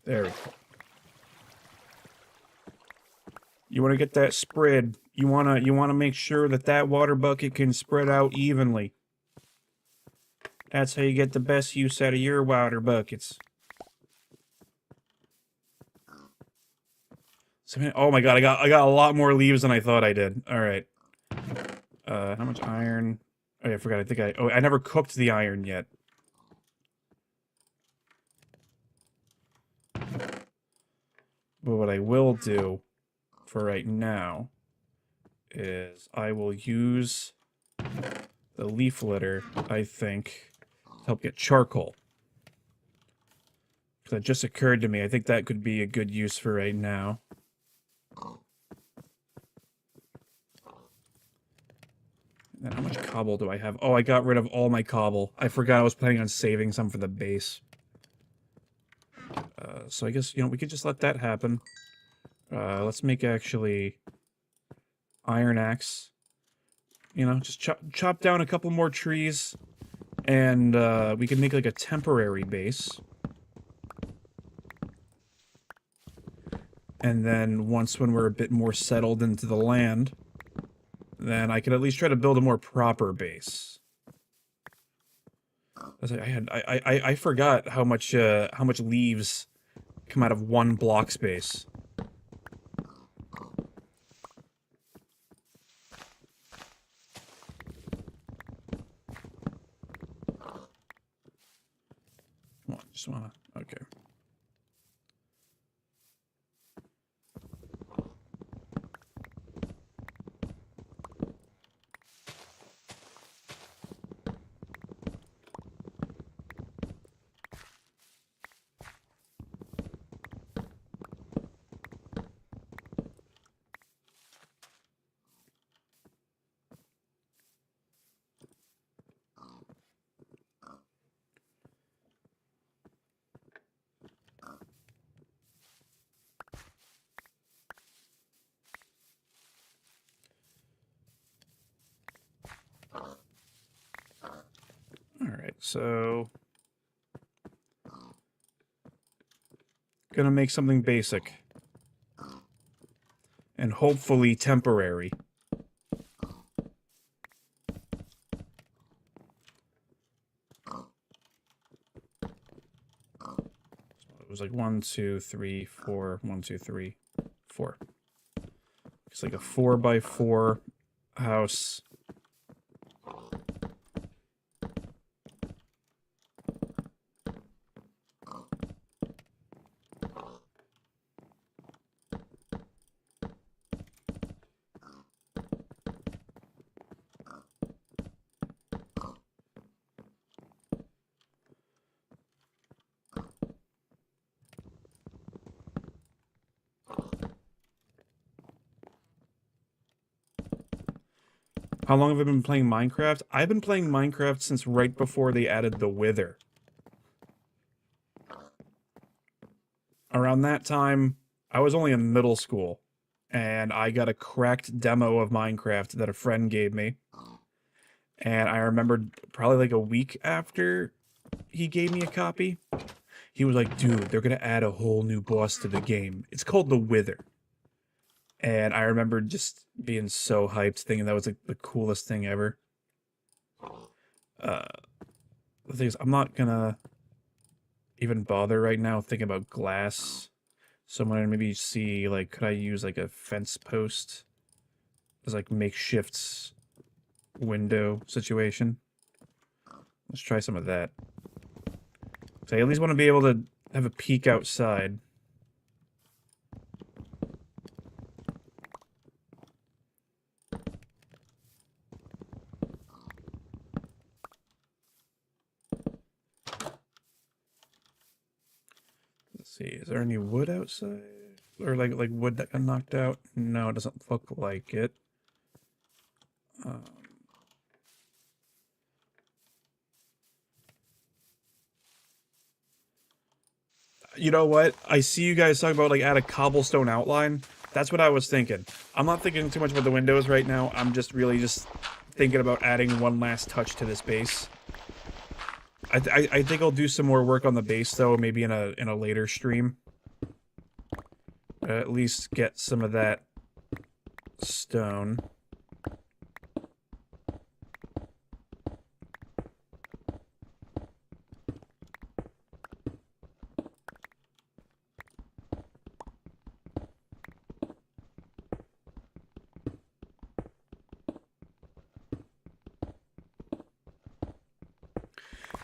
There we go. You want to get that spread. You want to make sure that water bucket can spread out evenly. That's how you get the best use out of your water buckets. Oh my god, I got a lot more leaves than I thought I did. All right. How much iron? Oh, yeah, I forgot. I never cooked the iron yet. But what I will do for right now is I will use the leaf litter, I think, to help get charcoal. Because that just occurred to me. I think that could be a good use for right now. And then how much cobble do I have? Oh, I got rid of all my cobble. I forgot I was planning on saving some for the base. So I guess, you know, we could just let that happen. Let's make actually iron axe. You know, just chop down a couple more trees. And we can make like a temporary base. And then once when we're a bit more settled into the land, then I can at least try to build a more proper base. I forgot how much leaves come out of one block space. Come on, just wanna, okay. Alright, so... Gonna make something basic. And hopefully temporary. So it was like 1, 2, 3, 4, 1, 2, 3, 4. It's like a 4x4 house. How long have I been playing Minecraft? I've been playing Minecraft since right before they added the Wither. Around that time, I was only in middle school, and I got a cracked demo of Minecraft that a friend gave me. And I remembered probably like a week after he gave me a copy, he was like, dude, they're gonna add a whole new boss to the game. It's called the Wither. And I remember just being so hyped, thinking that was like the coolest thing ever. The thing is, I'm not gonna even bother right now thinking about glass. So I'm gonna maybe see, like, could I use like a fence post as like makeshift window situation? Let's try some of that. So I at least want to be able to have a peek outside. Let's see, is there any wood outside? Or like wood that got knocked out? No, it doesn't look like it. You know what? I see you guys talking about like add a cobblestone outline. That's what I was thinking. I'm not thinking too much about the windows right now. I'm just really just thinking about adding one last touch to this base. I think I'll do some more work on the base though, maybe in a later stream. At least get some of that stone.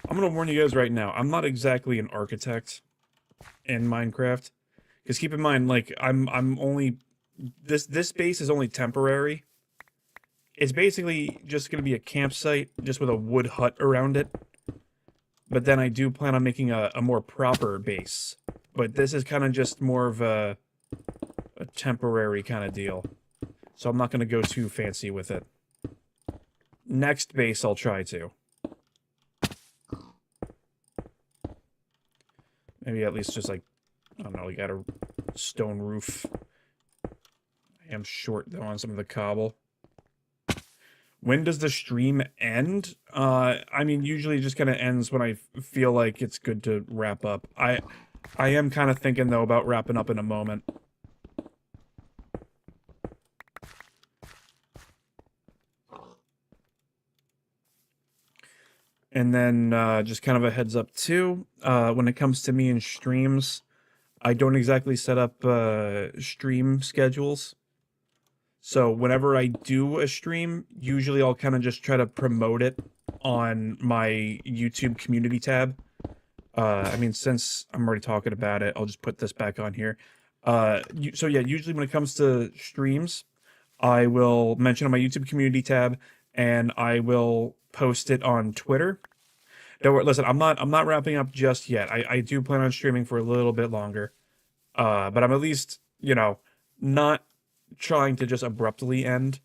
I'm gonna warn you guys right now, I'm not exactly an architect in Minecraft. Because keep in mind, like, I'm only... This base is only temporary. It's basically just gonna be a campsite, just with a wood hut around it. But then I do plan on making a more proper base. But this is kind of just more of a temporary kind of deal. So I'm not gonna go too fancy with it. Next base I'll try to. Maybe at least just like, I don't know, like add a stone roof. I am short though on some of the cobble. When does the stream end? I mean, usually it just kind of ends when I feel like it's good to wrap up. I am kind of thinking, though, about wrapping up in a moment. And then, just kind of a heads up, too, when it comes to me and streams, I don't exactly set up, stream schedules. So whenever I do a stream, usually I'll kind of just try to promote it on my YouTube community tab. I mean, since I'm already talking about it, I'll just put this back on here. So yeah, usually when it comes to streams, I will mention on my YouTube community tab, and I will post it on Twitter. Don't worry, listen, I'm not wrapping up just yet. I do plan on streaming for a little bit longer. But I'm at least, not trying to just abruptly end.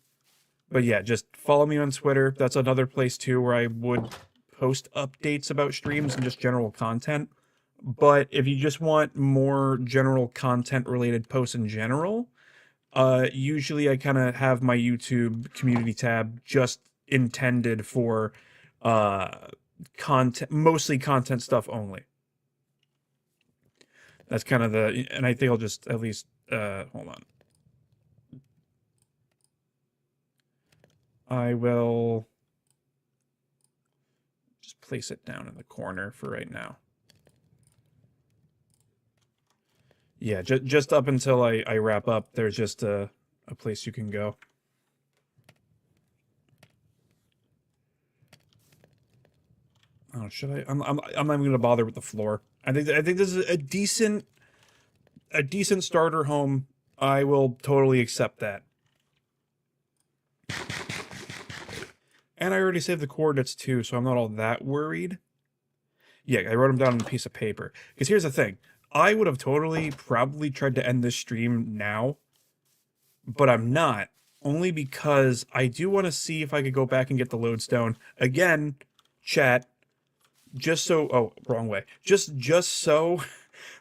But yeah, just follow me on Twitter. That's another place too where I would post updates about streams and just general content. But if you just want more general content related posts in general, usually I kind of have my YouTube community tab just intended for content, mostly content stuff only. That's kind of and I think I'll just at least, hold on. I will just place it down in the corner for right now. Yeah, just up until I wrap up, there's just a place you can go. Oh, should I? I'm not even gonna bother with the floor. I think this is a decent starter home. I will totally accept that. And I already saved the coordinates too, so I'm not all that worried. Yeah, I wrote them down on a piece of paper. Because here's the thing. I would have probably tried to end this stream now, but I'm not. Only because I do want to see if I could go back and get the lodestone. Again, chat, just so... Oh, wrong way. Just so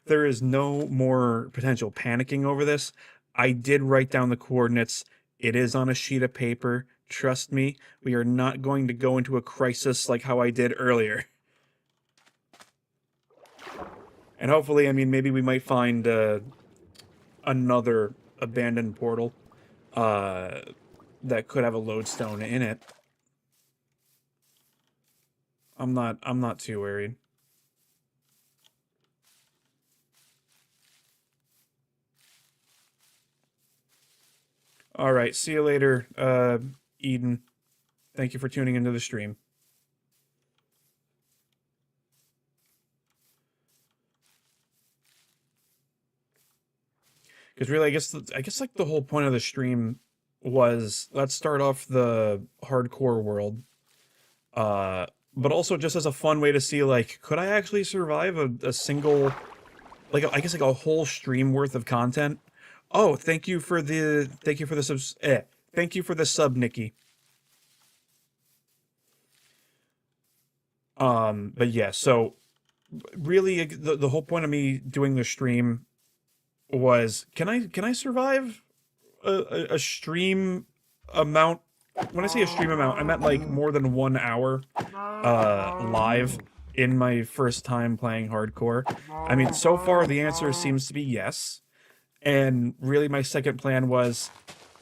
there is no more potential panicking over this, I did write down the coordinates. It is on a sheet of paper. Trust me, we are not going to go into a crisis like how I did earlier. And hopefully, I mean, maybe we might find another abandoned portal that could have a lodestone in it. I'm not too worried. All right, see you later, Eden. Thank you for tuning into the stream. Because really, I guess like the whole point of the stream was, let's start off the hardcore world, but also just as a fun way to see, like, could I actually survive a single, like, I guess like a whole stream worth of content? Oh, thank you for the thank you for the sub, Nikki. But yeah, so really the whole point of me doing the stream was, can I survive a stream amount? When I say a stream amount, I meant like more than 1 hour live in my first time playing hardcore. I mean, so far the answer seems to be yes. And really my second plan was,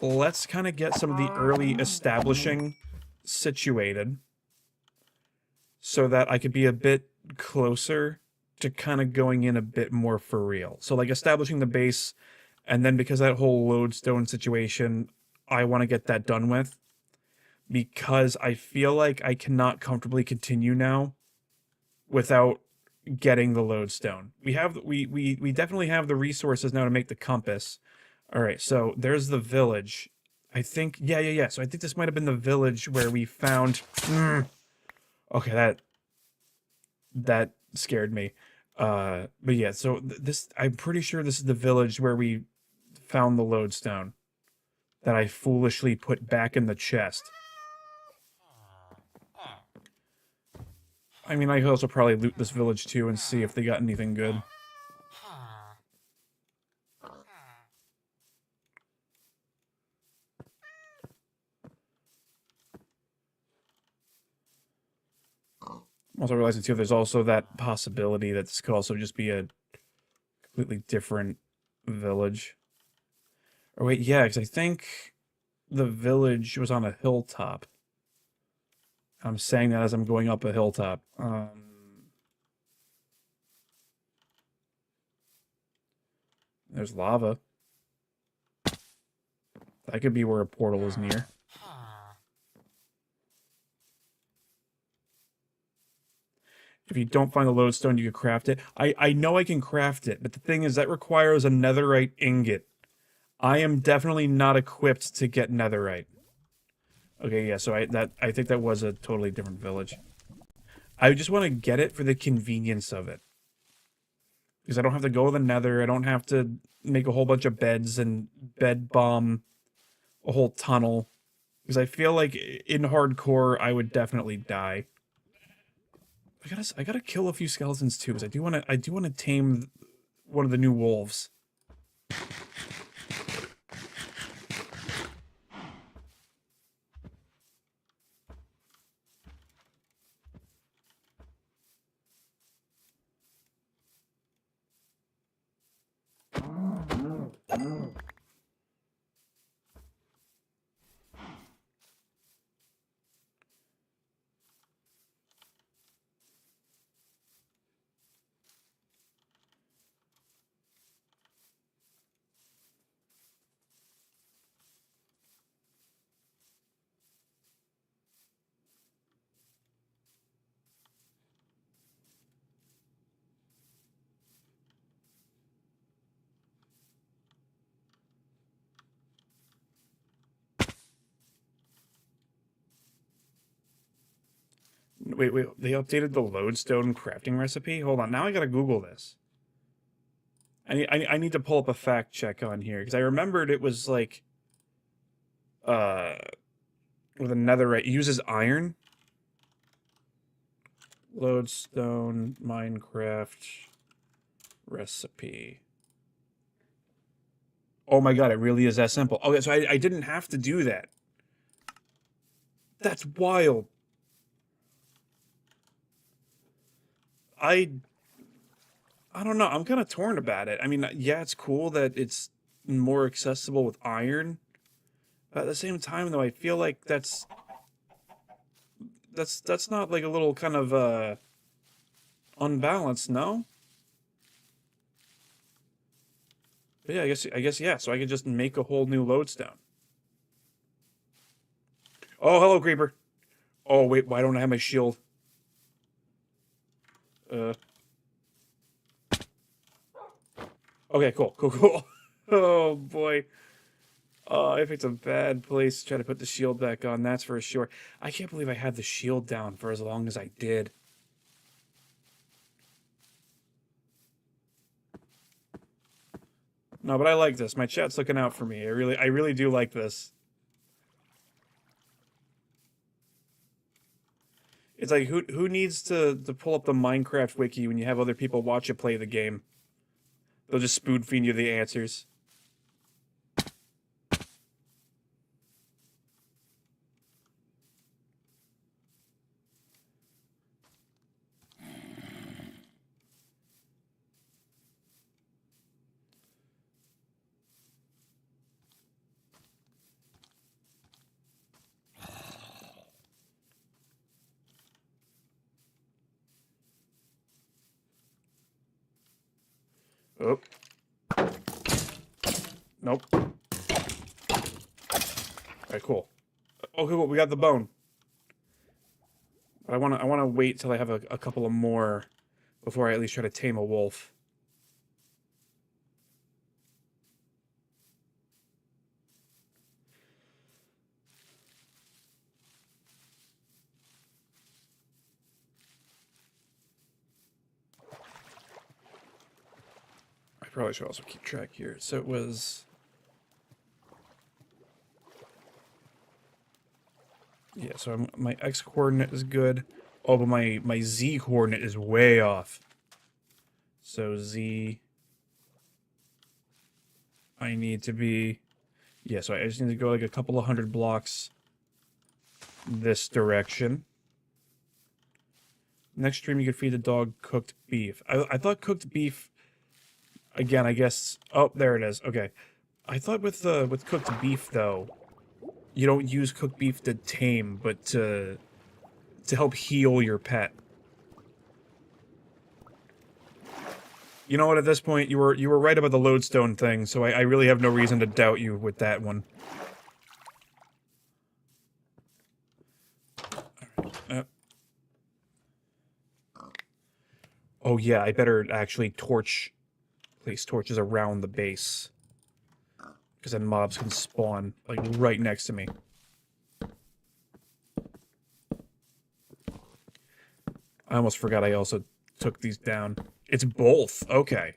let's kind of get some of the early establishing situated so that I could be a bit closer to kind of going in a bit more for real. So like establishing the base, and then because that whole lodestone situation, I want to get that done with, because I feel like I cannot comfortably continue now without getting the lodestone. We definitely have the resources now to make the compass. All right, so there's the village. I think, yeah. So I think this might have been the village where we found... Okay, that scared me. But yeah, so I'm pretty sure this is the village where we found the lodestone that I foolishly put back in the chest. I mean, I could also probably loot this village too and see if they got anything good. Also realizing too, there's also that possibility that this could also just be a completely different village. Or wait, yeah, because I think the village was on a hilltop. I'm saying that as I'm going up a hilltop. There's lava. That could be where a portal is near. If you don't find the lodestone, you can craft it. I know I can craft it, but the thing is that requires a netherite ingot. I am definitely not equipped to get netherite. Okay, yeah, so I think that was a totally different village. I just want to get it for the convenience of it. Because I don't have to go to the nether, I don't have to make a whole bunch of beds and bed bomb a whole tunnel. Because I feel like in hardcore I would definitely die. I gotta kill a few skeletons too, because I do wanna tame one of the new wolves. Wait, they updated the lodestone crafting recipe? Hold on, now I gotta Google this. I need to pull up a fact check on here, because I remembered it was like, uh, with a netherite, it uses iron. Lodestone Minecraft recipe. Oh my god, it really is that simple. Okay, so I didn't have to do that. That's wild. I don't know. I'm kind of torn about it. I mean, yeah, it's cool that it's more accessible with iron. But at the same time, though, I feel like that's not like a little kind of unbalanced, no? But yeah, I guess yeah. So I could just make a whole new lodestone. Oh, hello, creeper. Oh wait, why don't I have my shield? Uh. Okay, cool. Oh boy. Oh, I picked a bad place to try to put the shield back on, that's for sure. I can't believe I had the shield down for as long as I did. No, but I like this. My chat's looking out for me. I really do like this. It's like who needs to pull up the Minecraft wiki when you have other people watch you play the game? They'll just spoon feed you the answers. Oh. Nope. Alright, cool. Oh, cool, we got the bone. But I wanna wait till I have a couple of more before I at least try to tame a wolf. I probably should also keep track here. So it was... Yeah, so my X coordinate is good. Oh, but my Z coordinate is way off. So Z... I need to be... Yeah, so I just need to go like a couple of 100 blocks this direction. Next stream, you could feed the dog cooked beef. I thought cooked beef. Again, I guess. Oh, there it is. Okay, I thought with cooked beef though, you don't use cooked beef to tame, but to help heal your pet. You know what? At this point, you were right about the lodestone thing, so I really have no reason to doubt you with that one. Oh yeah, I better actually place torches around the base. Because then mobs can spawn, like, right next to me. I almost forgot I also took these down. It's both, okay.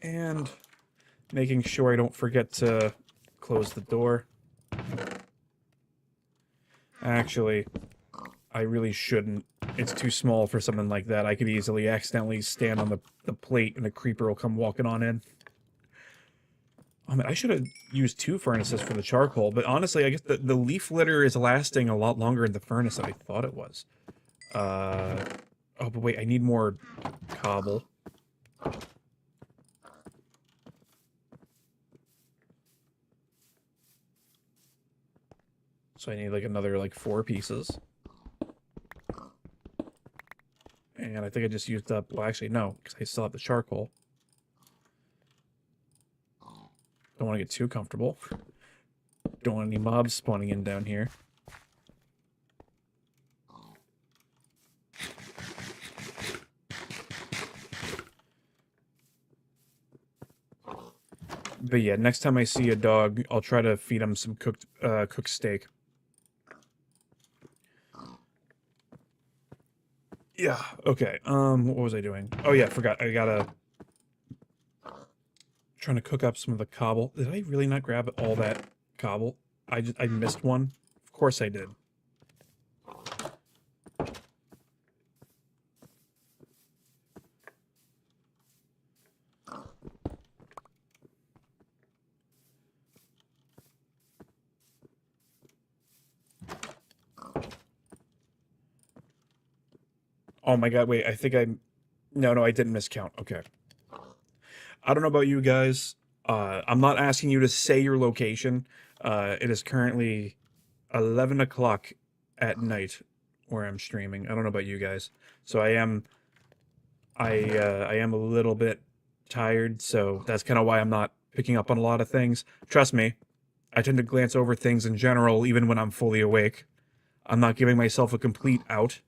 And making sure I don't forget to close the door. Actually, I really shouldn't. It's too small for something like that. I could easily accidentally stand on the plate and a creeper will come walking on in. I mean, I should have used 2 furnaces for the charcoal, but honestly, I guess the leaf litter is lasting a lot longer in the furnace than I thought it was. Oh, but wait, I need more cobble. So I need, like, another, like, 4 pieces. And I think I just used up... Well, actually, no, because I still have the charcoal. Don't want to get too comfortable. Don't want any mobs spawning in down here. But yeah, next time I see a dog, I'll try to feed him some cooked steak. Yeah, okay. What was I doing? Oh yeah, forgot. I gotta... Trying to cook up some of the cobble. Did I really not grab all that cobble? I missed one? Of course I did. Oh my god, wait, I think I... No, I didn't miscount. Okay. I don't know about you guys. I'm not asking you to say your location. It is currently 11 o'clock at night where I'm streaming. I don't know about you guys. So I am a little bit tired, so that's kind of why I'm not picking up on a lot of things. Trust me, I tend to glance over things in general even when I'm fully awake. I'm not giving myself a complete out.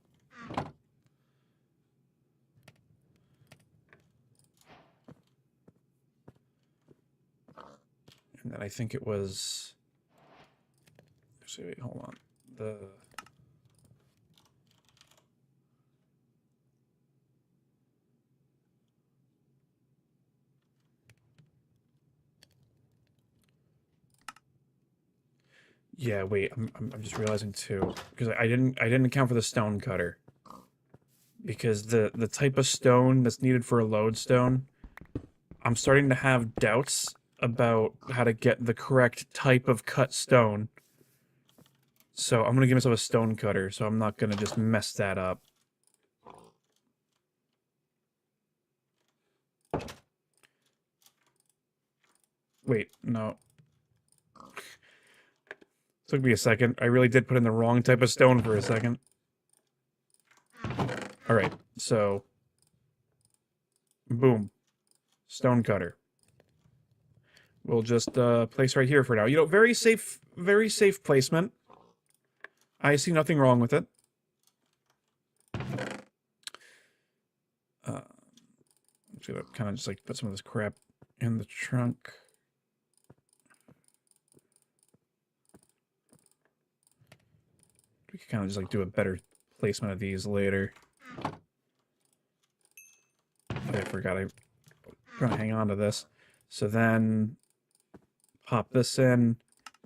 And then I think it was... Actually, wait, hold on. Yeah, wait, I'm just realizing too, because I didn't account for the stone cutter. Because the type of stone that's needed for a lodestone, I'm starting to have doubts about how to get the correct type of cut stone. So I'm gonna give myself a stone cutter, so I'm not gonna just mess that up. Wait, no. Took me a second. I really did put in the wrong type of stone for a second. Alright, so... Boom. Stone cutter. We'll just place right here for now. You know, very safe placement. I see nothing wrong with it. I'm just gonna kind of just like put some of this crap in the trunk. We could kind of just like do a better placement of these later. I forgot I'm gonna hang on to this. So then pop this in.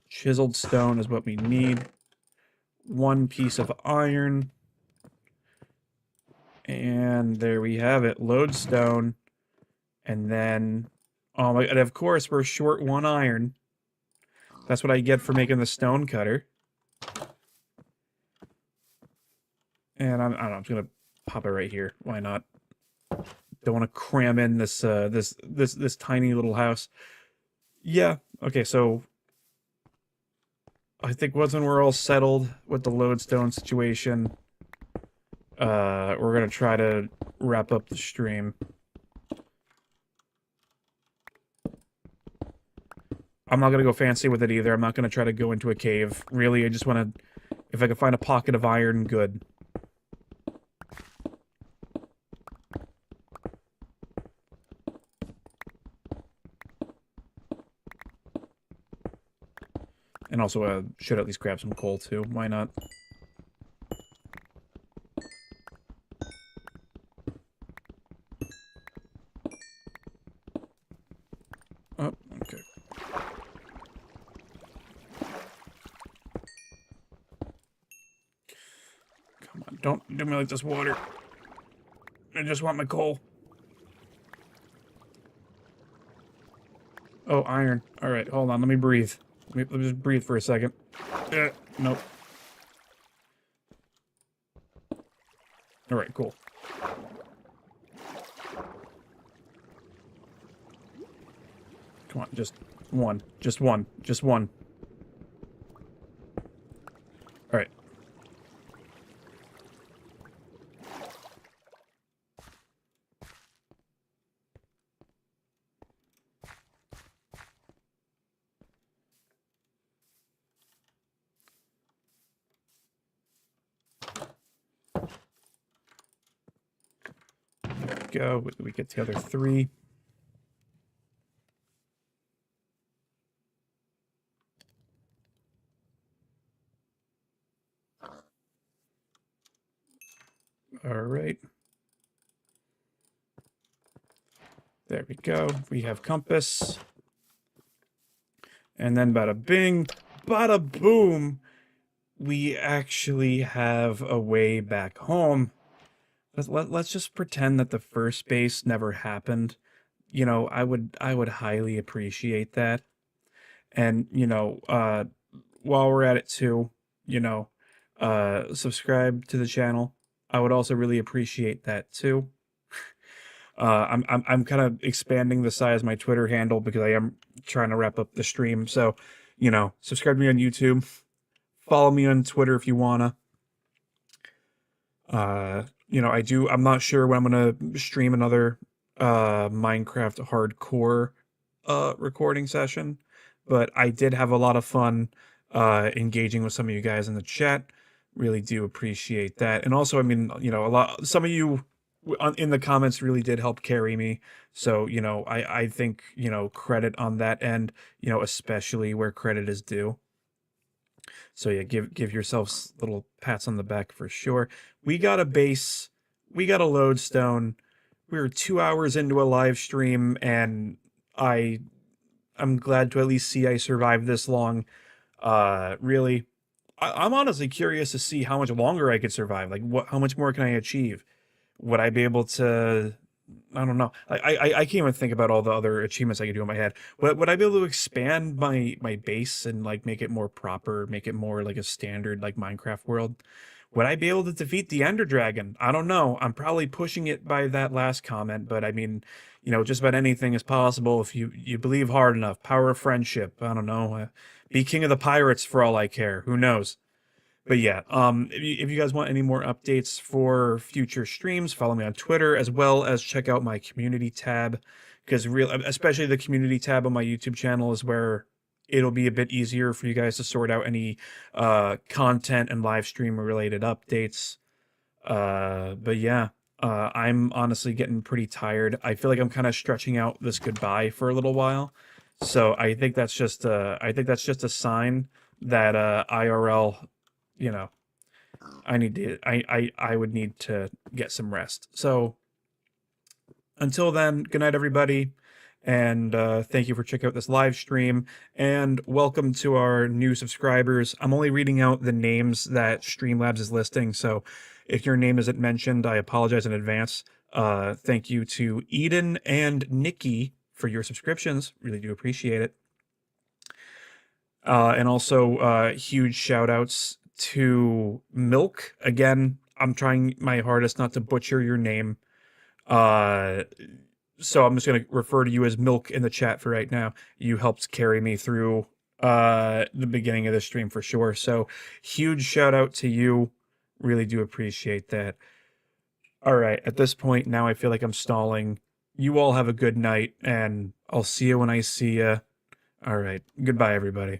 Chiseled stone is what we need. 1 piece of iron. And there we have it. Lodestone. And then... Oh my... And of course, we're short 1 iron. That's what I get for making the stone cutter. And I don't know, I'm just gonna pop it right here. Why not? Don't want to cram in this tiny little house. Yeah. Okay, so I think once when we're all settled with the lodestone situation, we're gonna try to wrap up the stream. I'm not gonna go fancy with it either. I'm not gonna try to go into a cave. Really, I just want to, if I can find a pocket of iron, good. And also, should at least grab some coal too. Why not? Oh, okay. Come on, don't do me like this water. I just want my coal. Oh, iron. Alright, hold on, let me breathe. Let me just breathe for a second. Nope. Alright, cool. Come on, just one. Just one. Just one. Alright. There we go. We get the other 3. Alright. There we go. We have compass. And then bada bing, bada boom, we actually have a way back home. Let's just pretend that the first base never happened. You know, I would highly appreciate that. And, you know, while we're at it too, you know, subscribe to the channel. I would also really appreciate that too. I'm kind of expanding the size of my Twitter handle because I am trying to wrap up the stream. So, you know, subscribe to me on YouTube. Follow me on Twitter if you wanna. You know, I'm not sure when I'm gonna stream another Minecraft hardcore recording session, but I did have a lot of fun engaging with some of you guys in the chat. Really do appreciate that. And also, I mean, you know, some of you in the comments really did help carry me. So, you know, I think, you know, credit on that end, you know, especially where credit is due. So yeah, give yourselves little pats on the back for sure. We got a base, we got a lodestone. We were 2 hours into a live stream, and I'm glad to at least see I survived this long. Really, I'm honestly curious to see how much longer I could survive. Like, how much more can I achieve? Would I be able to? I don't know. I can't even think about all the other achievements I could do in my head. Would I be able to expand my base and like make it more proper, make it more like a standard like Minecraft world? Would I be able to defeat the Ender Dragon? I don't know. I'm probably pushing it by that last comment, but I mean, you know, just about anything is possible if you believe hard enough. Power of friendship. I don't know. Be king of the pirates for all I care. Who knows? But yeah, if you guys want any more updates for future streams, follow me on Twitter, as well as check out my community tab, because especially the community tab on my YouTube channel is where it'll be a bit easier for you guys to sort out any content and live stream related updates. But yeah, I'm honestly getting pretty tired. I feel like I'm kind of stretching out this goodbye for a little while. So I think that's just a sign that IRL, you know, I would need to get some rest. So until then, good night, everybody. And thank you for checking out this live stream. And welcome to our new subscribers. I'm only reading out the names that Streamlabs is listing. So if your name isn't mentioned, I apologize in advance. Thank you to Eden and Nikki for your subscriptions. Really do appreciate it. And also huge shout outs to Milk. Again, I'm trying my hardest not to butcher your name. Uh, so I'm just gonna refer to you as Milk in the chat for right now. You helped carry me through the beginning of the stream for sure. So huge shout out to you. Really do appreciate that. All right, at this point now I feel like I'm stalling. You all have a good night, and I'll see you when I see you. All right, goodbye everybody.